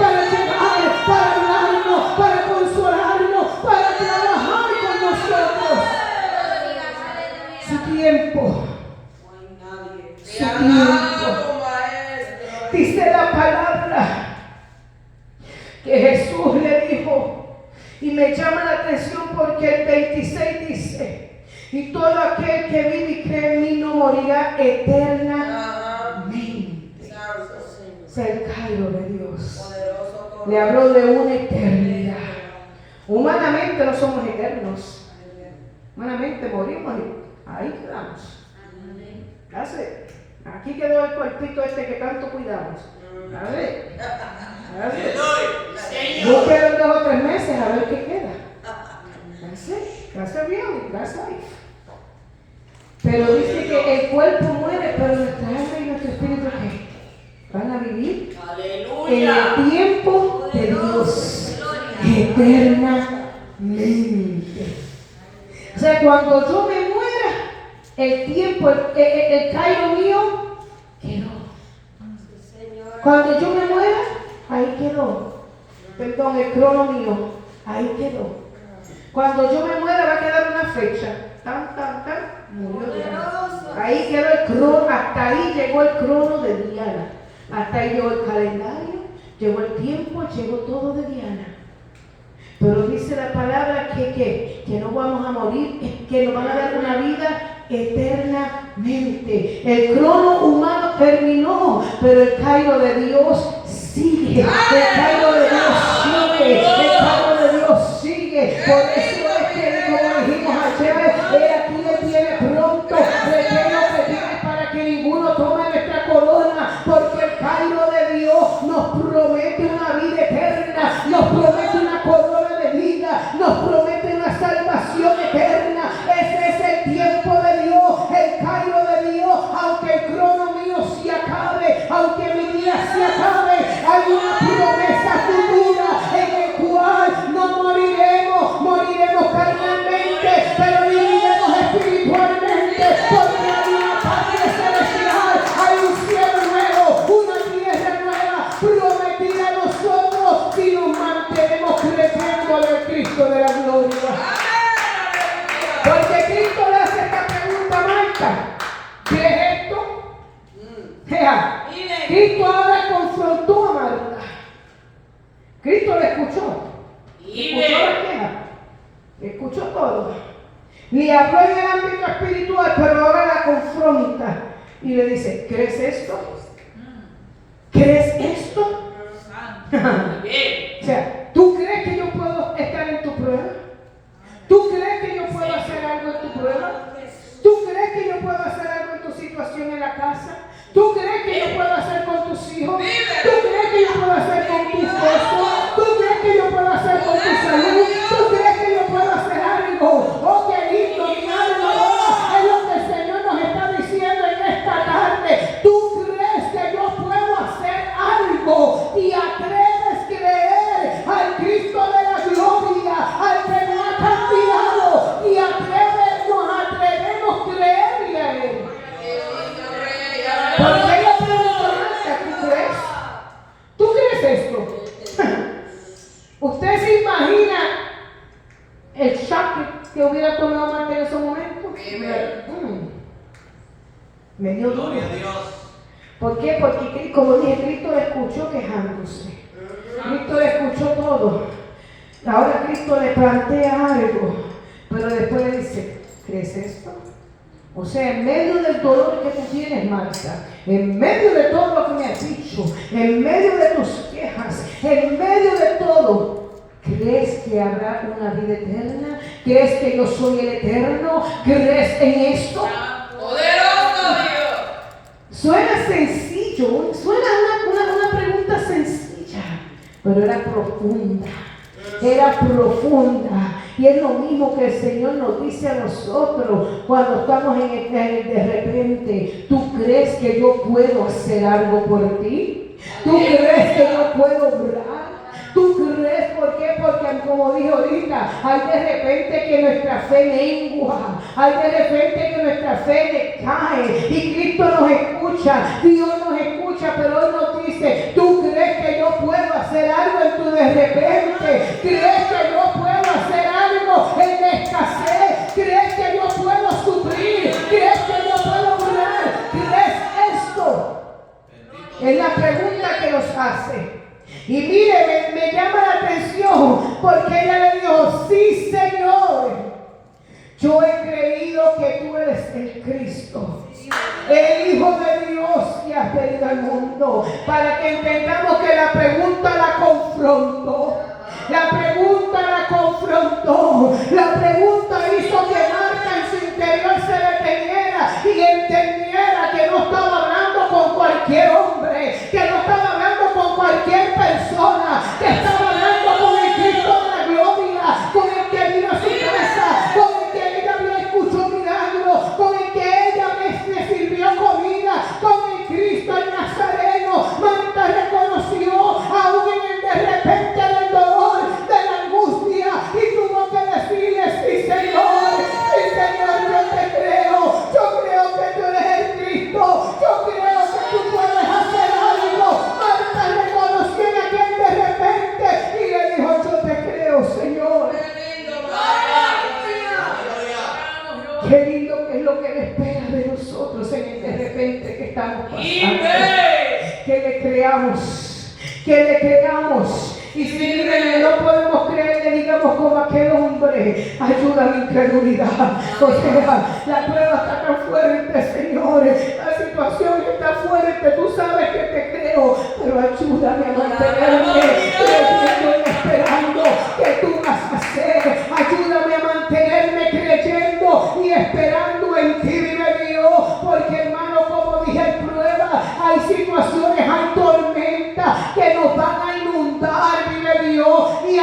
llama la atención porque el 26 dice, y todo aquel que vive y cree en mí no morirá eternamente. O sea, el Cairo de Dios le habló de una eternidad. Humanamente no somos eternos. Humanamente morimos y ahí quedamos. Aquí quedó el cuartito este que tanto cuidamos. A ver. Busquen 2 o 3 meses a ver qué queda. That's real, that's life. Pero dice que el cuerpo muere, pero nuestra alma y nuestro espíritu ¿qué? Van a vivir en el tiempo de Dios eternamente. O sea, cuando yo me muera, el tiempo, el Cairo mío quedó. Cuando yo me muera, ahí quedó. Perdón, el crono mío, ahí quedó. Cuando yo me muera va a quedar una fecha. Tan, murió Diana. Ahí quedó el crono, hasta ahí llegó el crono de Diana. Hasta ahí llegó el calendario, llegó el tiempo, llegó todo de Diana. Pero dice la palabra que no vamos a morir, que nos van a dar una vida eternamente. El crono humano terminó, pero el Cairo de Dios sigue. El Cairo de Dios sigue. El Cairo de Dios sigue. Por eso es que, como dijimos ayer, aquí le viene pronto. Requiero que viene para que ninguno tome nuestra corona, porque el Cairo de Dios nos promete una vida eterna, nos promete una corona de vida, nos promete una salvación eterna. Ese es el tiempo de Dios, el Cairo de Dios. Aunque el crono mío se acabe, aunque mi día se acabe, hay una promesa futura en el cual no moriremos carnalmente, pero viviremos espiritualmente, porque hay una patria celestial, hay un cielo nuevo, una tierra nueva prometida a nosotros si nos mantenemos creciendo en el Cristo de la gloria. Porque Cristo le hace esta pregunta a Marta: ¿qué es esto? Cristo ahora confrontó a Marta. Cristo le escuchó. Escuchó la queja. Escuchó todo. Le habló en el ámbito espiritual, pero ahora la confronta y le dice: ¿crees esto? ¿Crees esto? O sea, ¿tú crees que yo puedo estar en tu prueba? ¿Tú crees que yo puedo hacer algo en tu prueba? ¿Tú crees que yo puedo hacer algo en tu situación en la casa? ¿Tú crees que yo puedo hacer con tus hijos? ¿Tú crees que yo puedo hacer con tu esposo? ¿Tú crees que yo puedo hacer con tu salud? ¿Tú crees que yo puedo hacer algo? Oh, qué lindo, mi alma, es lo que el Señor nos está diciendo en esta tarde. ¿Tú crees que yo puedo hacer algo? Y atreves a creer al Cristo de la gloria, al que nos ha cambiado, y nos atrevemos a creerle a Él. ¿Por qué le pregunto a ¿tú crees? ¿Tú crees esto? ¿Usted se imagina el shock que hubiera tomado Marta en ese momento? Me dio duro. ¿Por qué? Porque, como dije, Cristo le escuchó quejándose. Cristo le escuchó todo. Ahora Cristo le plantea algo, pero después le dice: ¿crees esto? O sea, en medio del dolor que tú tienes, Marta, en medio de todo lo que me has dicho, en medio de tus quejas, en medio de todo, ¿crees que habrá una vida eterna? ¿Crees que yo soy el eterno? ¿Crees en esto? ¡Poderoso Dios! Suena sencillo, suena una pregunta sencilla, pero era profunda. Era profunda. Y es lo mismo que el Señor nos dice a nosotros cuando estamos en el de repente. ¿Tú crees que yo puedo hacer algo por ti? ¿Tú crees que yo puedo obrar? ¿Tú crees por qué? Porque como dije ahorita, hay de repente que nuestra fe mengua, hay de repente que nuestra fe decae y Cristo nos escucha, Dios nos escucha, pero Él nos dice: ¿tú crees que yo puedo hacer algo en tu de repente? ¿Crees que yo puedo hacer algo en la escasez? ¿Crees que yo puedo suplir? ¿Crees que yo puedo obrar? ¿Crees esto? Es la pregunta que nos hace. Y mire, me llama la atención porque ella le dijo: sí, Yo he creído que tú eres el Cristo, el Hijo de Dios que has venido al mundo, para que entendamos que la pregunta la confrontó. La pregunta la confrontó. La pregunta hizo que Marta en su interior se deteniera y entendiera que no estaba hablando con cualquier hombre, que no estaba hablando con cualquier persona, que estaba hablando con el Cristo de la gloria, con el que vino a su casa, con el que ella había escuchado milagros, con el que ella le sirvió comida, con el Cristo el Nazareno. Marta reconoció aún en el de repente del dolor, de la angustia, y tuvo que decirle: sí, Señor, yo te creo. Yo creo que tú eres el Cristo. Yo creo que tú puedes hacer algo. Marta reconoció en aquel de repente y le dijo: yo te creo, Señor. Qué lindo que es lo que Él espera de nosotros en el de repente que estamos pasando. Que le creamos, que le creamos. Y si miren, no podemos creer, le digamos como aquel hombre: ayuda a mi incredulidad. O sea, la prueba está tan fuerte, Señor, la situación está fuerte, tú sabes que te creo, pero ayúdame a mantenerme creyendo y esperando que tú vas a hacer. Ayúdame a mantenerme creyendo y esperando en ti, vive Dios, porque hermano, como dije, en prueba hay situaciones, hay tormentas que nos van a inundar, vive Dios, y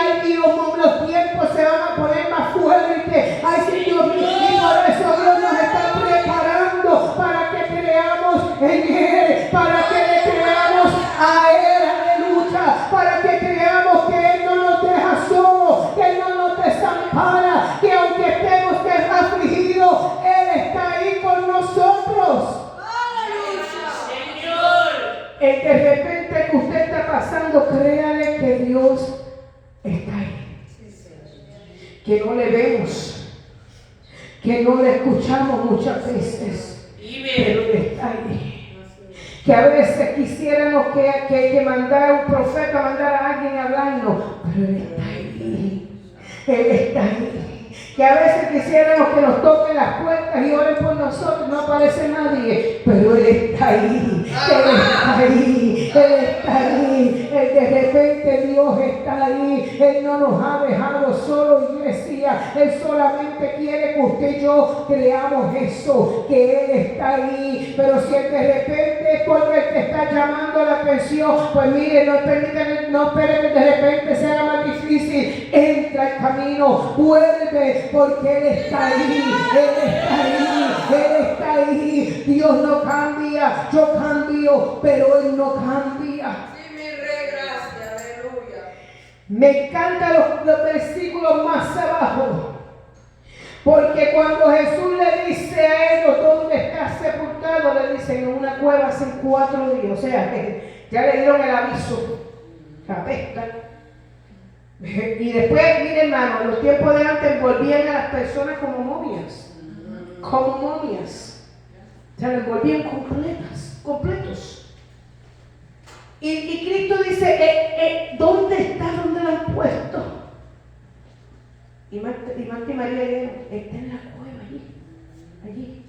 los tiempos se van a poner más fuertes. Ay, Señor, y por eso Dios nos está preparando para que creamos en Él, para que le creamos a Él, aleluya, para que creamos que Él no nos deja solos, que Él no nos desampara, que aunque estemos afligidos, Él está ahí con nosotros. El de repente que usted está pasando, créale que Dios está ahí. Que no le vemos, que no le escuchamos muchas veces, pero Él está ahí. Que a veces quisiéramos que mandara un profeta, mandara a alguien a hablarnos, pero Él está ahí. Él está ahí. Que a veces quisiéramos que nos toquen las puertas y oren por nosotros, no aparece nadie, pero Él está ahí, Él está ahí, Él está ahí. De repente Dios está ahí. Él no nos ha dejado solo, iglesia. Él solamente quiere que usted y yo creamos eso, que Él está ahí. Pero si de repente es porque Él te está llamando la atención, pues mire, no espere que de repente sea más difícil. Entra al camino, vuelve, porque Él está ahí, Él está ahí, Él está ahí. Dios no cambia, yo cambio, pero Él no cambia. Sí, mi rey, gracias, aleluya. Me encantan los versículos más abajo, porque cuando Jesús le dice a ellos: ¿dónde está sepultado? Le dicen: en una cueva hace 4 días. O sea, ya le dieron el aviso, la pesca. Y después, mire hermano, en los tiempos de antes volvían a las personas como momias. Como momias. Se les volvían completos. Y Cristo dice: ¿dónde está? ¿Dónde lo han puesto? Y Marta y María dijeron: está en la cueva allí.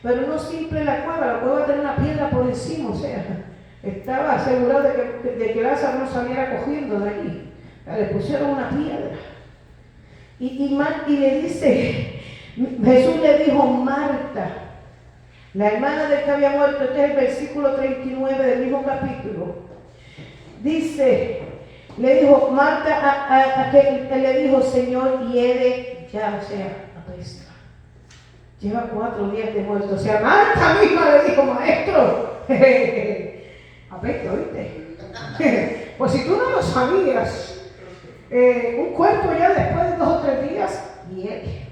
Pero no simple la cueva tiene una piedra por encima. O sea, estaba asegurado de que Lázaro no saliera cogiendo de allí. Le pusieron una piedra. Y le dice, Jesús le dijo: Marta, la hermana del que había muerto. Este es el versículo 39 del mismo capítulo. Dice, le dijo Marta, le dijo: Señor, hiede ya, o sea, apesta. Lleva 4 días de muerto. O sea, Marta misma le dijo: maestro, apesta, ¿oíste? Pues si tú no lo sabías, un cuerpo ya después de 2 o 3 días, hiede.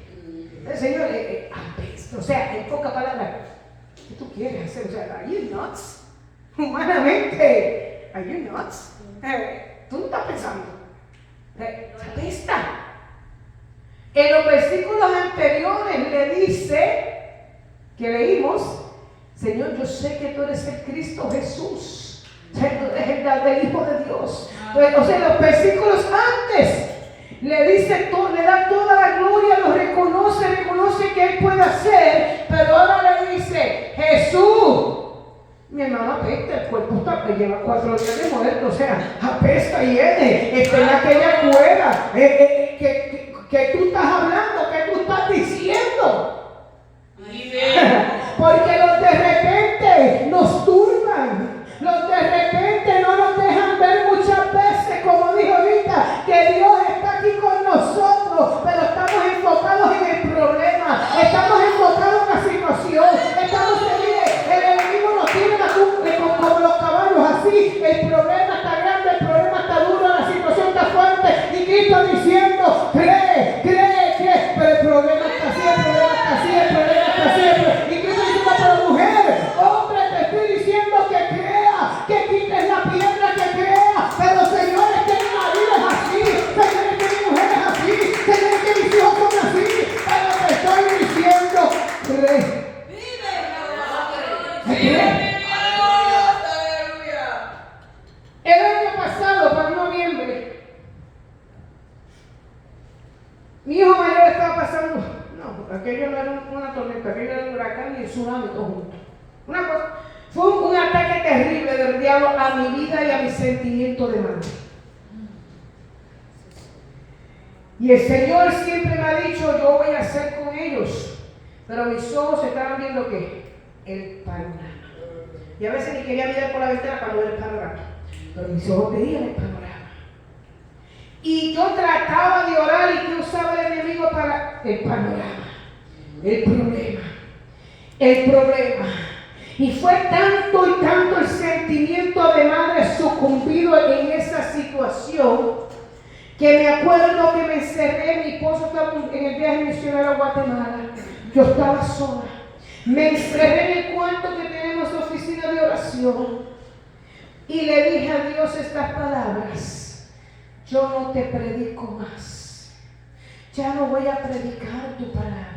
El Señor, apesta. O sea, en pocas palabras, ¿qué tú quieres hacer? O sea, ¿are you nuts? Humanamente, ¿are you nuts? Tú no estás pensando. Apesta. En los versículos anteriores le dice, que leímos: Señor, yo sé que tú eres el Cristo Jesús, tú eres el Hijo de Dios. O sea, en los versículos antes le dice, le da toda la gloria, lo reconoce que él puede hacer, pero ahora le dice, Jesús, mi hermano apesta, el cuerpo lleva 4 días de muerto, o sea, apesta y está en aquella cueva. ¿Qué tú estás hablando? ¿Qué tú estás diciendo? Porque los de repente nos turban, los de repente no nos dejan ver muchas veces, como dijo ahorita, que Dios está aquí con nosotros, pero estamos enfocados en el problema, estamos enfocados en la situación, el enemigo nos tiene como los caballos así, el problema está grande, el problema está duro, la situación está fuerte, y Cristo diciendo, cree, pero el problema está así, el problema está así, el problema está así, y Cristo diciendo, pero mujer, hombre, te estoy diciendo que crea, que quites la piedra, que crea, pero señores, que mi marido es así, señores, que mi mujer es así, señores, que mis hijos son así, pero te estoy diciendo, cree. El año pasado, para noviembre, mi hijo mayor estaba pasando, aquello no era una tormenta, aquello era un huracán y el tsunami todo junto. Fue un ataque terrible del diablo a mi vida y a mi sentimiento de madre. Y el Señor siempre me ha dicho, yo voy a hacer con ellos, pero mis ojos estaban viendo ¿qué? El panorama. Y a veces ni quería mirar por la ventana para ver el panorama, pero mis ojos veían el panorama. Y yo trataba de orar y que usaba el enemigo para el panorama, el problema. Y fue tanto y tanto el sentimiento de madre sucumbido en esa situación que me acuerdo que me encerré, mi esposo estaba en el viaje misionero a Guatemala, yo estaba sola. Me encerré en el cuarto que tenemos oficina de oración y le dije a Dios estas palabras: yo no te predico más, ya no voy a predicar tu palabra.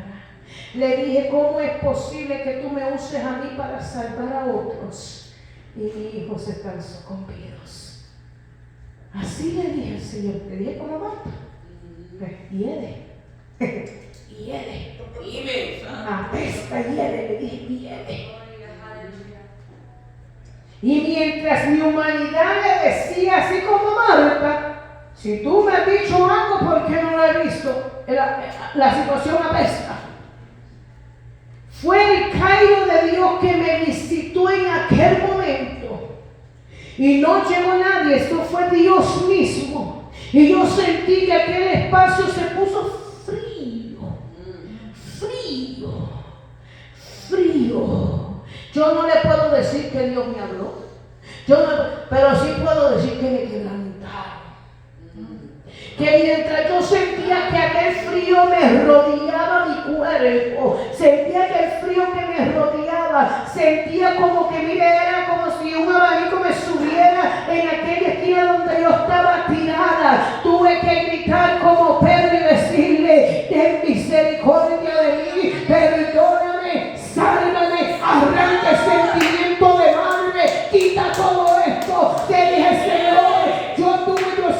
Le dije, ¿cómo es posible que tú me uses a mí para salvar a otros y mis hijos están sucumbidos? Así le dije al Señor, le dije como basta, hiede, apesta, hiede, le dije hiede. Y mientras mi humanidad le decía, así como Marta, si tú me has dicho algo, ¿por qué no lo he visto? La situación apesta. Fue el Cairo de Dios que me visitó en aquel momento. Y no llegó nadie, esto fue Dios mismo. Y yo sentí que aquel espacio se puso frío. Yo no le puedo decir que Dios me habló, pero sí puedo decir que me quebrantaron. Que mientras yo sentía que aquel frío me rodeaba mi cuerpo, sentía que el frío que me rodeaba, sentía como que, mire, era como si un abanico me subiera en aquella esquina donde yo estaba tirada. Tuve que gritar como Pedro y decirle: ten misericordia de mí, perdóname, sálvame, arranca el sentimiento de madre, quita todo esto. Te dije, Señor, yo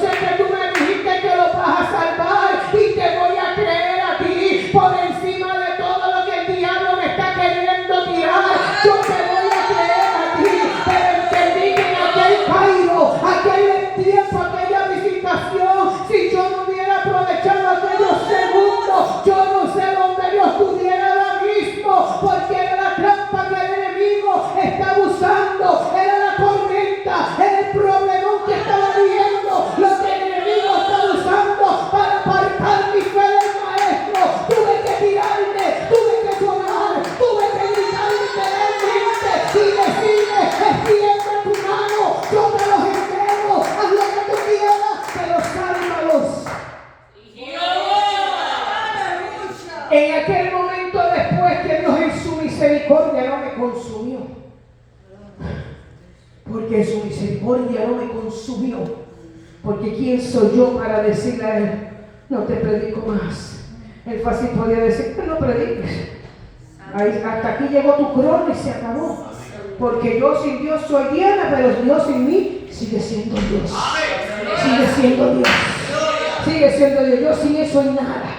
sé que tú me dijiste que lo vas a salvar y te voy a creer a ti por encima de todo lo que el diablo me está queriendo tirar. Yo te voy a creer a ti, pero entendí que en aquel Cairo, aquel tiempo, aquella visitación, si yo no hubiera aprovechado aquellos segundos, yo no sé dónde yo estuviera ahora mismo, porque era la trampa que el enemigo estaba usando, era la tormenta, era el problemón que estaba viviendo, lo que el enemigo estaba usando para apartar mi fe del maestro. Tuve que tirarme, tuve que llorar, tuve que gritar literalmente y decirle: extiende tu mano, yo te los entrego, haz lo que tú quieras, pero sálvalos. En aquel momento, después que Dios en su misericordia no me consumió, porque en su misericordia no me consumió, porque ¿quién soy yo para decirle a él: no te predico más? Él fácil podía decir: que no prediques, hasta aquí llegó tu crono y se acabó, porque yo sin Dios soy Diana, pero Dios sin mí sigue siendo Dios, sigue siendo Dios, yo sin eso soy nada.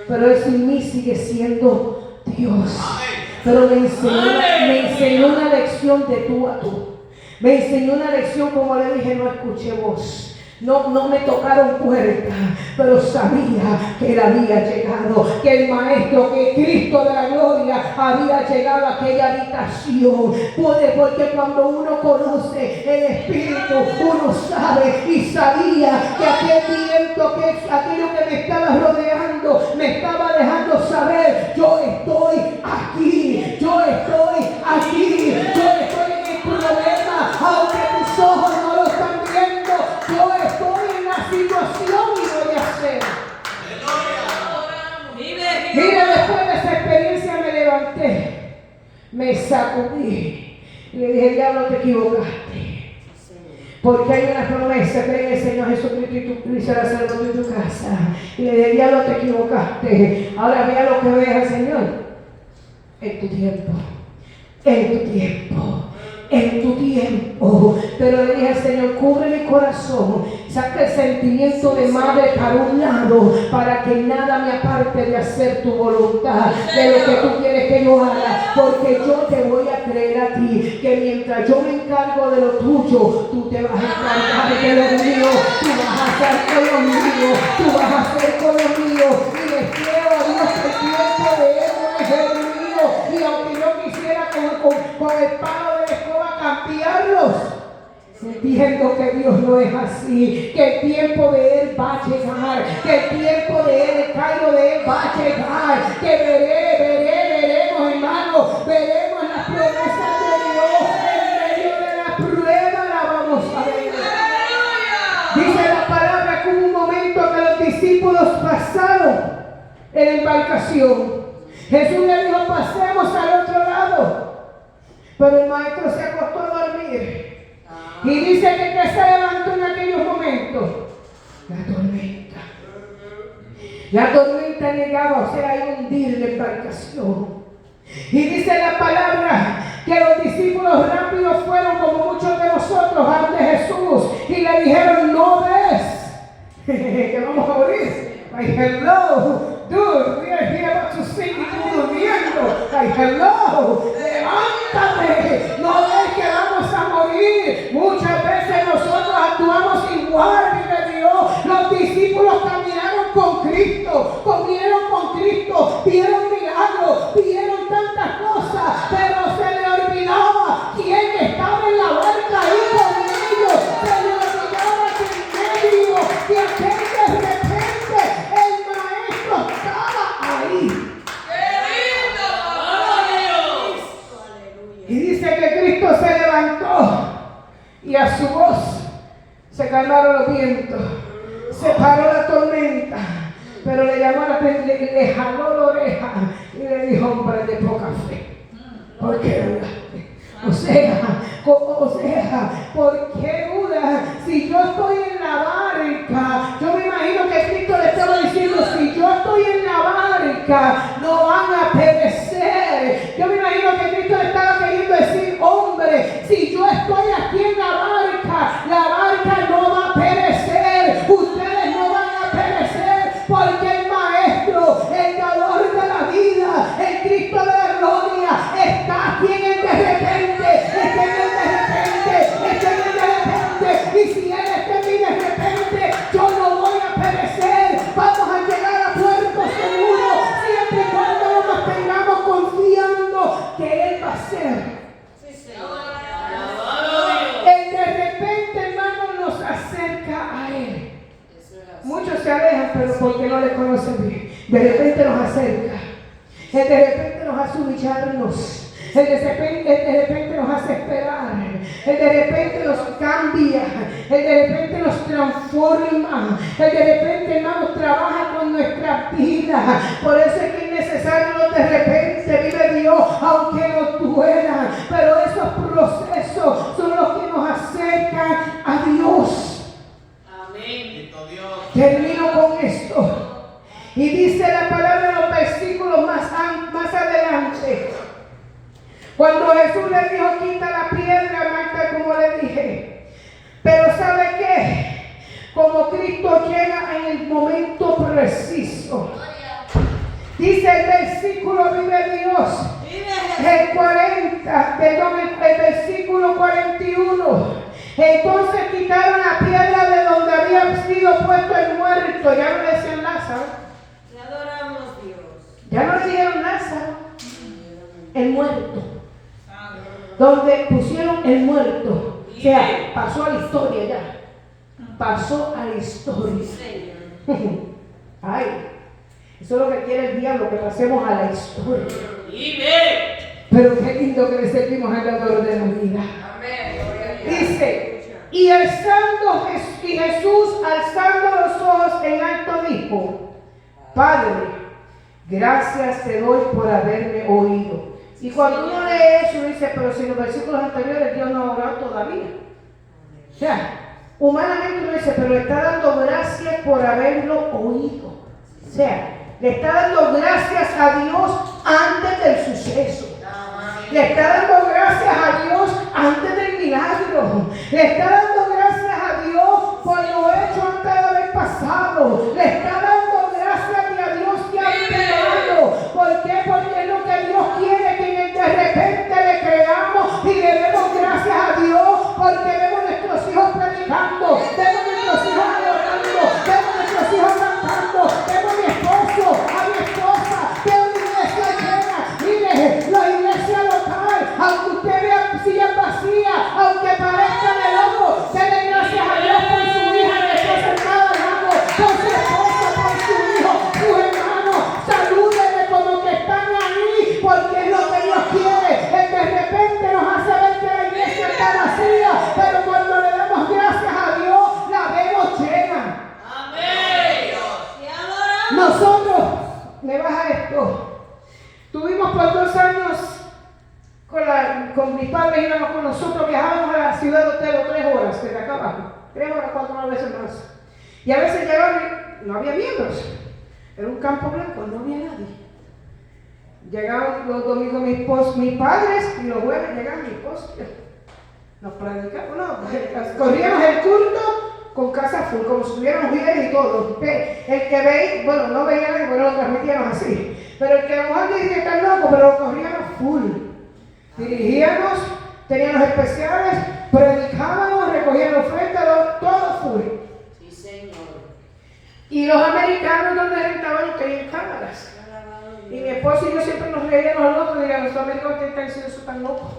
pero Él sin mí sigue siendo Dios. Pero me enseñó una lección de tú a tú. Me enseñó una lección, como le dije, no escuché voz. No me tocaron puertas, pero sabía que Él había llegado, que el Maestro, que Cristo de la gloria había llegado a aquella habitación. Porque cuando uno conoce el Espíritu, uno sabe y sabía que aquel viento, que aquello que me estaba rodeando, me estaba dejando saber: yo estoy aquí, yo estoy aquí, yo estoy en el problema, aunque tus ojos no lo están viendo. Yo estoy en la situación y voy a hacer. Mira, después de esa experiencia me levanté, me sacudí y le dije: diablo, te equivocaste. Porque hay una promesa, cree en el Señor Jesucristo y tú serás salvo en tu casa. Y le dije: diablo, te equivocaste. Ahora vea lo que veas, Señor. En tu tiempo, en tu tiempo. En tu tiempo. Pero le dije al Señor: cubre mi corazón, saca el sentimiento de madre para un lado, para que nada me aparte de hacer tu voluntad, de lo que tú quieres que yo haga, porque yo te voy a creer a ti, que mientras yo me encargo de lo tuyo, tú te vas a encargar de lo mío, tú vas a hacer con lo mío, tú vas a hacer con lo mío. Y les creo a Dios que el tiempo de Él no es el mío, y aunque yo quisiera con el palo de la escoba cambiarlos, entiendo que Dios no es así, que el tiempo de Él va a llegar, que el tiempo de Él, el callo de Él va a llegar, que veremos, hermano, veremos las promesas de Dios. En medio de la prueba la vamos a ver. Dice la palabra que hubo un momento que los discípulos pasaron en la embarcación. Jesús le dijo: pasemos al otro lado. Pero el maestro se acostó a dormir. Y dice que se levantó en aquellos momentos: la tormenta. La tormenta llegaba, o sea, iba a hundir la embarcación. Y dice la palabra que los discípulos rápidos fueron, como muchos de nosotros, ante Jesús y le dijeron: ¿no ves que vamos a morir? Like, hello, dude, we are here about to sink, y tú durmiendo. Like, hello, levántate, no ves que vamos a morir. Muchas veces nosotros actuamos igual, dice Dios. Los discípulos caminaron con Cristo, comieron con Cristo, vieron milagros, vieron tantas cosas, pero se le olvidaba quién estaba en la barca ahí con ellos. Se le olvidaba que en medio de aquel de repente el maestro estaba ahí. Y dice que Cristo se levantó y a su voz se calmaron los vientos, se paró la tormenta, pero le llamó a le jaló la oreja y le dijo: hombre de poca fe, ¿por qué dudaste? O sea, ¿por qué dudas? Si yo estoy en la barca, yo me imagino que Cristo le estaba diciendo: si yo estoy en la barca, no van a perecer. Yo me imagino que Cristo le estaba queriendo decir: hombre, si yo estoy aquí en la barca no va a perecer. Ustedes no van a perecer, porque el Maestro, el dador de la vida, el Cristo de la gloria, está aquí en el de repente, está en el de repente, está en el de repente. Y si Él está en mí de repente, yo no voy a perecer. Vamos a llegar a puerto seguro, siempre y cuando no nos tengamos confiando que Él va a hacer. El de repente, hermano, nos acerca a Él. Muchos se alejan, pero porque no le conocen bien. De repente nos acerca. Él de repente nos hace humillarnos. Él de repente nos hace esperar. Él de repente nos cambia. Él de repente nos transforma. Él de repente, hermanos, trabaja con nuestra vida. Por eso es que es necesario los de repente, vive Dios, aunque nos duela. Pero esos procesos son los que nos acercan a Dios. Amén. Termino con esto. Y dice la palabra en los versículos más adelante. Cuando Jesús le dijo: quita la piedra, Marta, como le dije. Pero ¿sabe qué? Como Cristo llega en el momento preciso, Dice el versículo, vive Dios, el 40, perdón, el versículo 41. Entonces quitaron la piedra de donde había sido puesto el muerto. Ya no le decían Lázaro. Te adoramos, Dios. Ya no le dijeron Lázaro, el muerto. Donde pusieron el muerto. O sea, pasó a la historia ya. Pasó a la historia. Ay, eso es lo que quiere el diablo, que pasemos a la historia. Pero qué lindo que le servimos al dador de la vida. Dice, y Jesús alzando los ojos en alto dijo, Padre, gracias te doy por haberme oído. Y cuando uno lee eso dice, pero si en los versículos anteriores Dios no ha orado todavía. O sea, humanamente uno dice, pero le está dando gracias por haberlo oído. O sea, le está dando gracias a Dios antes del suceso. Le está dando gracias a Dios antes del milagro. Le está dando gracias a Dios por lo hecho antes de haber pasado. Le está dando gracias a Dios que ha esperado. ¿Por qué? Porque es lo que Dios quiere, que en el de repente le creamos y le demos gracias a Dios porque vemos nuestros hijos predicando, vemos nuestros hijos adorando, vemos nuestros hijos cantando, vemos a mi esposo, a mi esposa, veo una iglesia llena. Mire, la iglesia local, aunque usted vea sillas vacías, aunque parezca de loco, denle gracias a Dios por su hija que está sentada al lado, por su esposa, por su hijo, sus hermanos. Salúdenle como que están ahí, porque es lo que Dios quiere. Él de repente nos hace ver que la iglesia está vacía, pero cuando le damos gracias a Dios, la vemos llena. Nosotros, me baja esto, tuvimos por 2 años con mis padres, íbamos con nosotros, viajábamos a la ciudad de Otero 3 horas desde acá abajo, 3 horas, 4 veces más. Y a veces llegaban, no había miembros, era un campo blanco, no había nadie. Llegaban los domingos mis padres y los jueves llegaban mis esposos. Nos predicaban, corríamos el culto con casa full, como si tuviéramos líderes y todo. El que veía, bueno, no veía nada, bueno, lo transmitíamos así. Pero el que a lo mejor dice que está loco, pero lo corríamos full. Dirigíamos, teníamos especiales, predicábamos, recogíamos ofrendas, todo full. Sí, Señor. Y los americanos donde rentaban tenían cámaras. Y mi esposo y yo siempre nos reíamos los otros y diríamos, los americanos que están diciendo eso tan loco.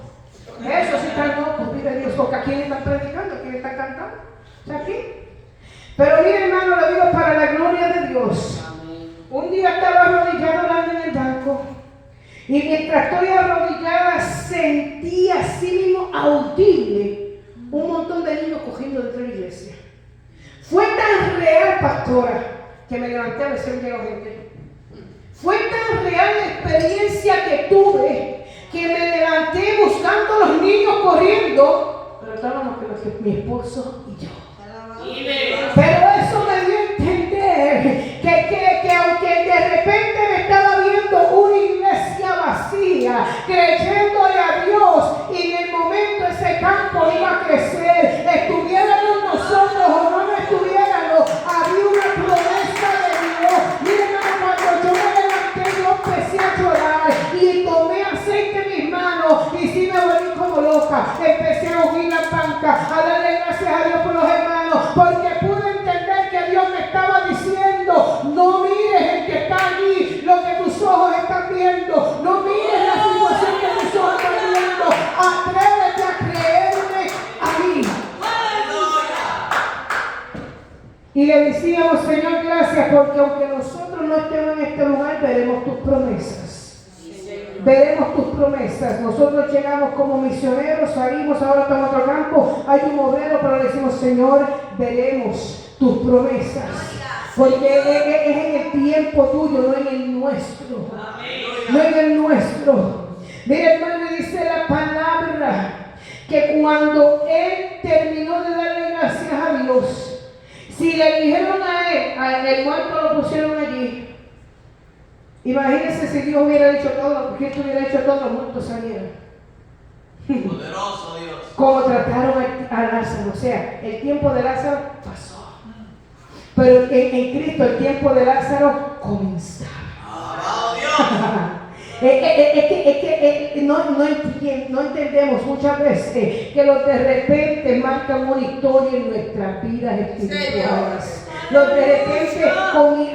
Eso sí están locos, vive Dios, porque aquí le están predicando, aquí le están cantando. O sea, aquí. Pero mire, hermano, lo digo para la gloria de Dios. Un día estaba arrodillado orando en el banco. Y mientras estoy arrodillada, sentí así mismo audible un montón de niños cogiendo dentro de la iglesia. Fue tan real, pastora, que me levanté a decir llegó gente. Fue tan real la experiencia que tuve que me levanté buscando a los niños corriendo, pero estábamos mi esposo y yo. Pero eso me dio a entender que aunque de repente me estaba viendo una iglesia vacía, creyéndole a Dios, y en el momento ese campo iba a crecer, estuviéramos nosotros o no estuviéramos, había una promesa de Dios. Miren, cuando yo me levanté, yo empecé a llorar y tomé aceite en mis manos y sí me volví como loca. Empecé a ungir la panca, a darle gracias a Dios por los hermanos, porque pude entender que Dios me estaba diciendo, no mires el que está allí, lo que tus ojos están viendo, no mires la situación que tus ojos están viendo, atrévete a creerme a mí. Y le decíamos, Señor, gracias, porque aunque nosotros no estemos en este lugar, veremos tus promesas. Veremos tus promesas. Nosotros llegamos como misioneros, salimos, ahora estamos en otro campo, hay un obrero, pero le decimos, Señor, veremos tus promesas. Porque es en el tiempo tuyo, no en el nuestro. No en el nuestro. Mira, hermano, dice la palabra que cuando él terminó de darle gracias a Dios, si le dijeron a él, el muerto lo pusieron allí. Imagínense si Dios hubiera dicho todo, Cristo hubiera hecho todo, los muertos salieran. Poderoso Dios. Como trataron a Lázaro, o sea, el tiempo de Lázaro pasó. Pero en Cristo el tiempo de Lázaro comenzaba. No entendemos muchas veces que los de repente marcan una historia en nuestras vidas espirituales. Los de repente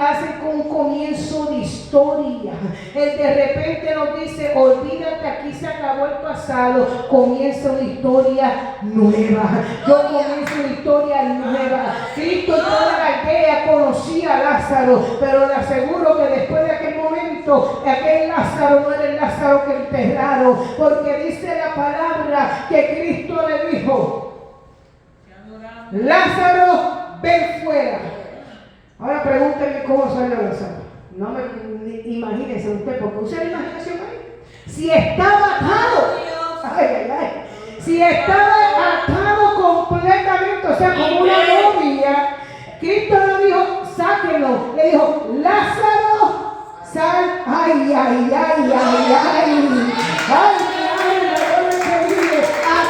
hacen con un comienzo de historia. El de repente nos dice, olvídate, aquí se acabó el pasado, comienza una historia nueva. Yo comienzo una historia nueva. Cristo en toda la aldea conocía a Lázaro, pero le aseguro que después de aquel momento, aquel Lázaro no era el Lázaro que enterraron, porque dice la palabra que Cristo le dijo, Lázaro, ven fuera. Ahora pregúntenme cómo salió Lázaro. No me imagínense usted, porque usa la imaginación ahí. Si estaba atado, si estaba atado completamente, o sea, como una momia, Cristo no dijo, sáquenlo, le dijo, Lázaro, sal, ay,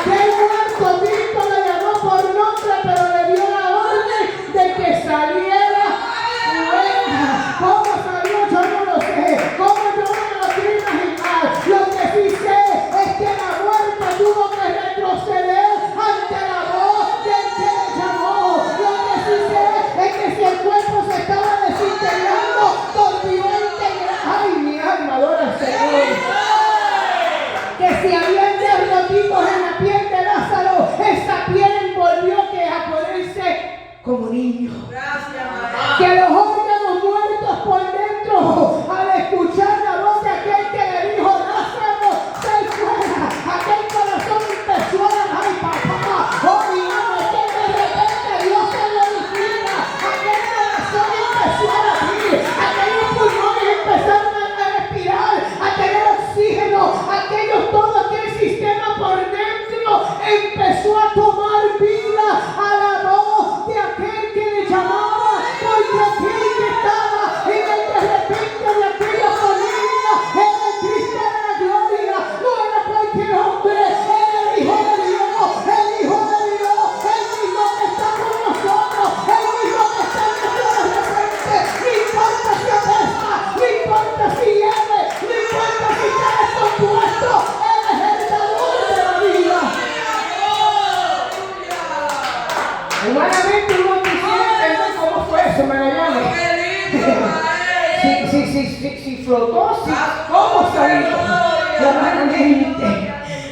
aquel muerto Cristo le llamó por nombre, pero le dio la orden de que saliera. ¿Cómo salió? Yo no lo sé. ¿Cómo yo no lo quiero imaginar? Lo que sí sé es que la muerte tuvo que retroceder ante la voz del que le llamó. Lo que sí sé es que si el cuerpo se estaba desintegrando, volvió a integrar. ¡Ay, mi alma adora al Señor! Que si habían derrotitos en la piel de Lázaro, esa piel volvió a ponerse como niño. Que los órganos muertos por dentro, al escuchar la voz de aquel que le dijo, Lázaro, sal fuera, aquel corazón empezó a, ay papá, oh mi alma, que de repente Dios se glorifica, aquel corazón empezó a latir, aquellos pulmones empezaron a respirar, a tener oxígeno, todo aquel sistema por dentro empezó a tomar vida a la voz de aquel que le llamaba, porque aquel que estaba en el de repente de aquella familia era el Cristo de la gloria, no era cualquier hombre, era el Hijo de Dios, el Hijo de Dios, el mismo que está con nosotros, el mismo que está en nuestro de repente. No importa si apesta, no importa si hiede, no importa si está descompuesto, él es el dador de la vida. Humanamente uno quisiera entender cómo fue eso, Magallanes. Si flotó, ¿cómo salió? Humanamente.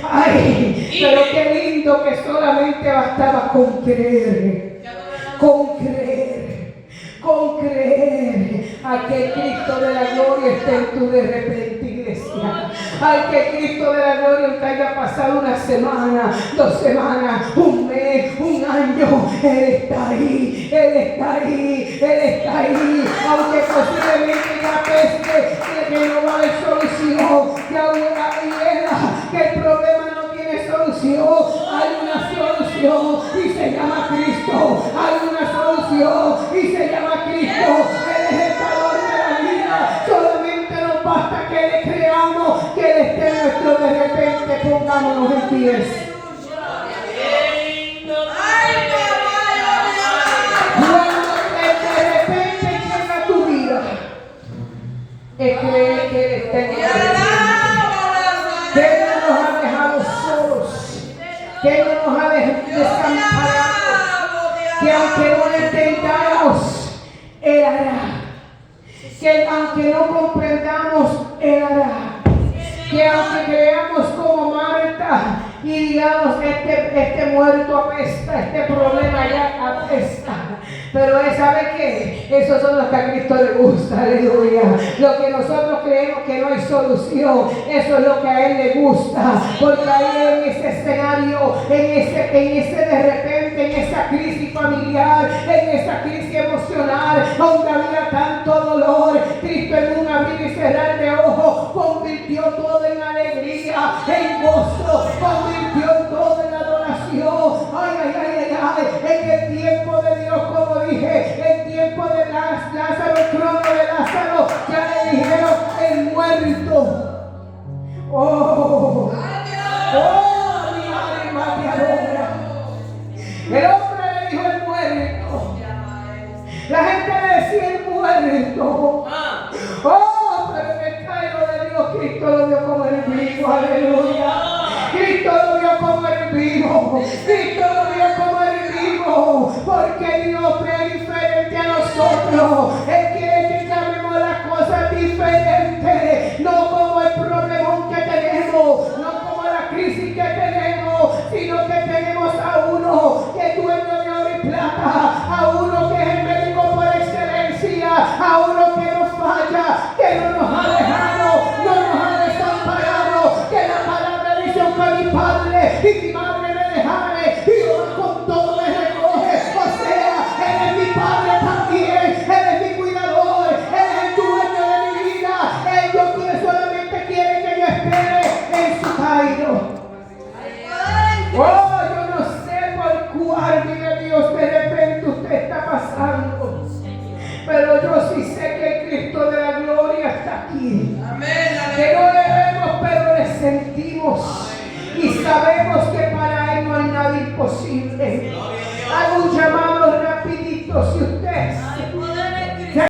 Ay, pero qué lindo que solamente bastaba con creer. Con creer a que Cristo de la gloria esté en tu de repente, iglesia. Al que Cristo de la gloria te haya pasado una semana, 2 semanas, un mes, un año. Él está ahí, Él está ahí, Él está ahí. Aunque posiblemente ya peste, que no va a haber solución, que aún que el problema no tiene solución. Hay una solución y se llama Cristo. Hay una solución y se llama Cristo. Él es el dador de la vida. Solamente nos basta que le creamos, que Él esté en nuestro de repente. Pongámonos en pies. Cuando de repente llega a tu vida, es creer que Él está en el de repente. Que Él no nos ha dejado solos, que Él no nos ha desamparado, que aunque no le entendamos, Él hará, que aunque no comprendamos, Él hará, que aunque creamos como Marta y digamos este muerto apesta, este problema ya apesta, pero Él sabe que esos son los que a Cristo le gusta, aleluya. Lo que nosotros creemos que no hay solución, eso es lo que a Él le gusta, porque ahí en ese escenario, en ese de repente, en esa crisis familiar, en esa crisis emocional, donde había tanto dolor, Cristo en un abrir y cerrar de ojos convirtió todo en alegría, en gozo, convirtió todo en adoración. En el tiempo de Dios, como dije, el tiempo de Lázaro, el trono de Lázaro, ya le dijeron el muerto. Mi alma te adora. El hombre le dijo el muerto. La gente le decía el muerto. Pero en el reino de Dios, Cristo lo Cristo murió como el vivo, porque Dios ve diferente a nosotros.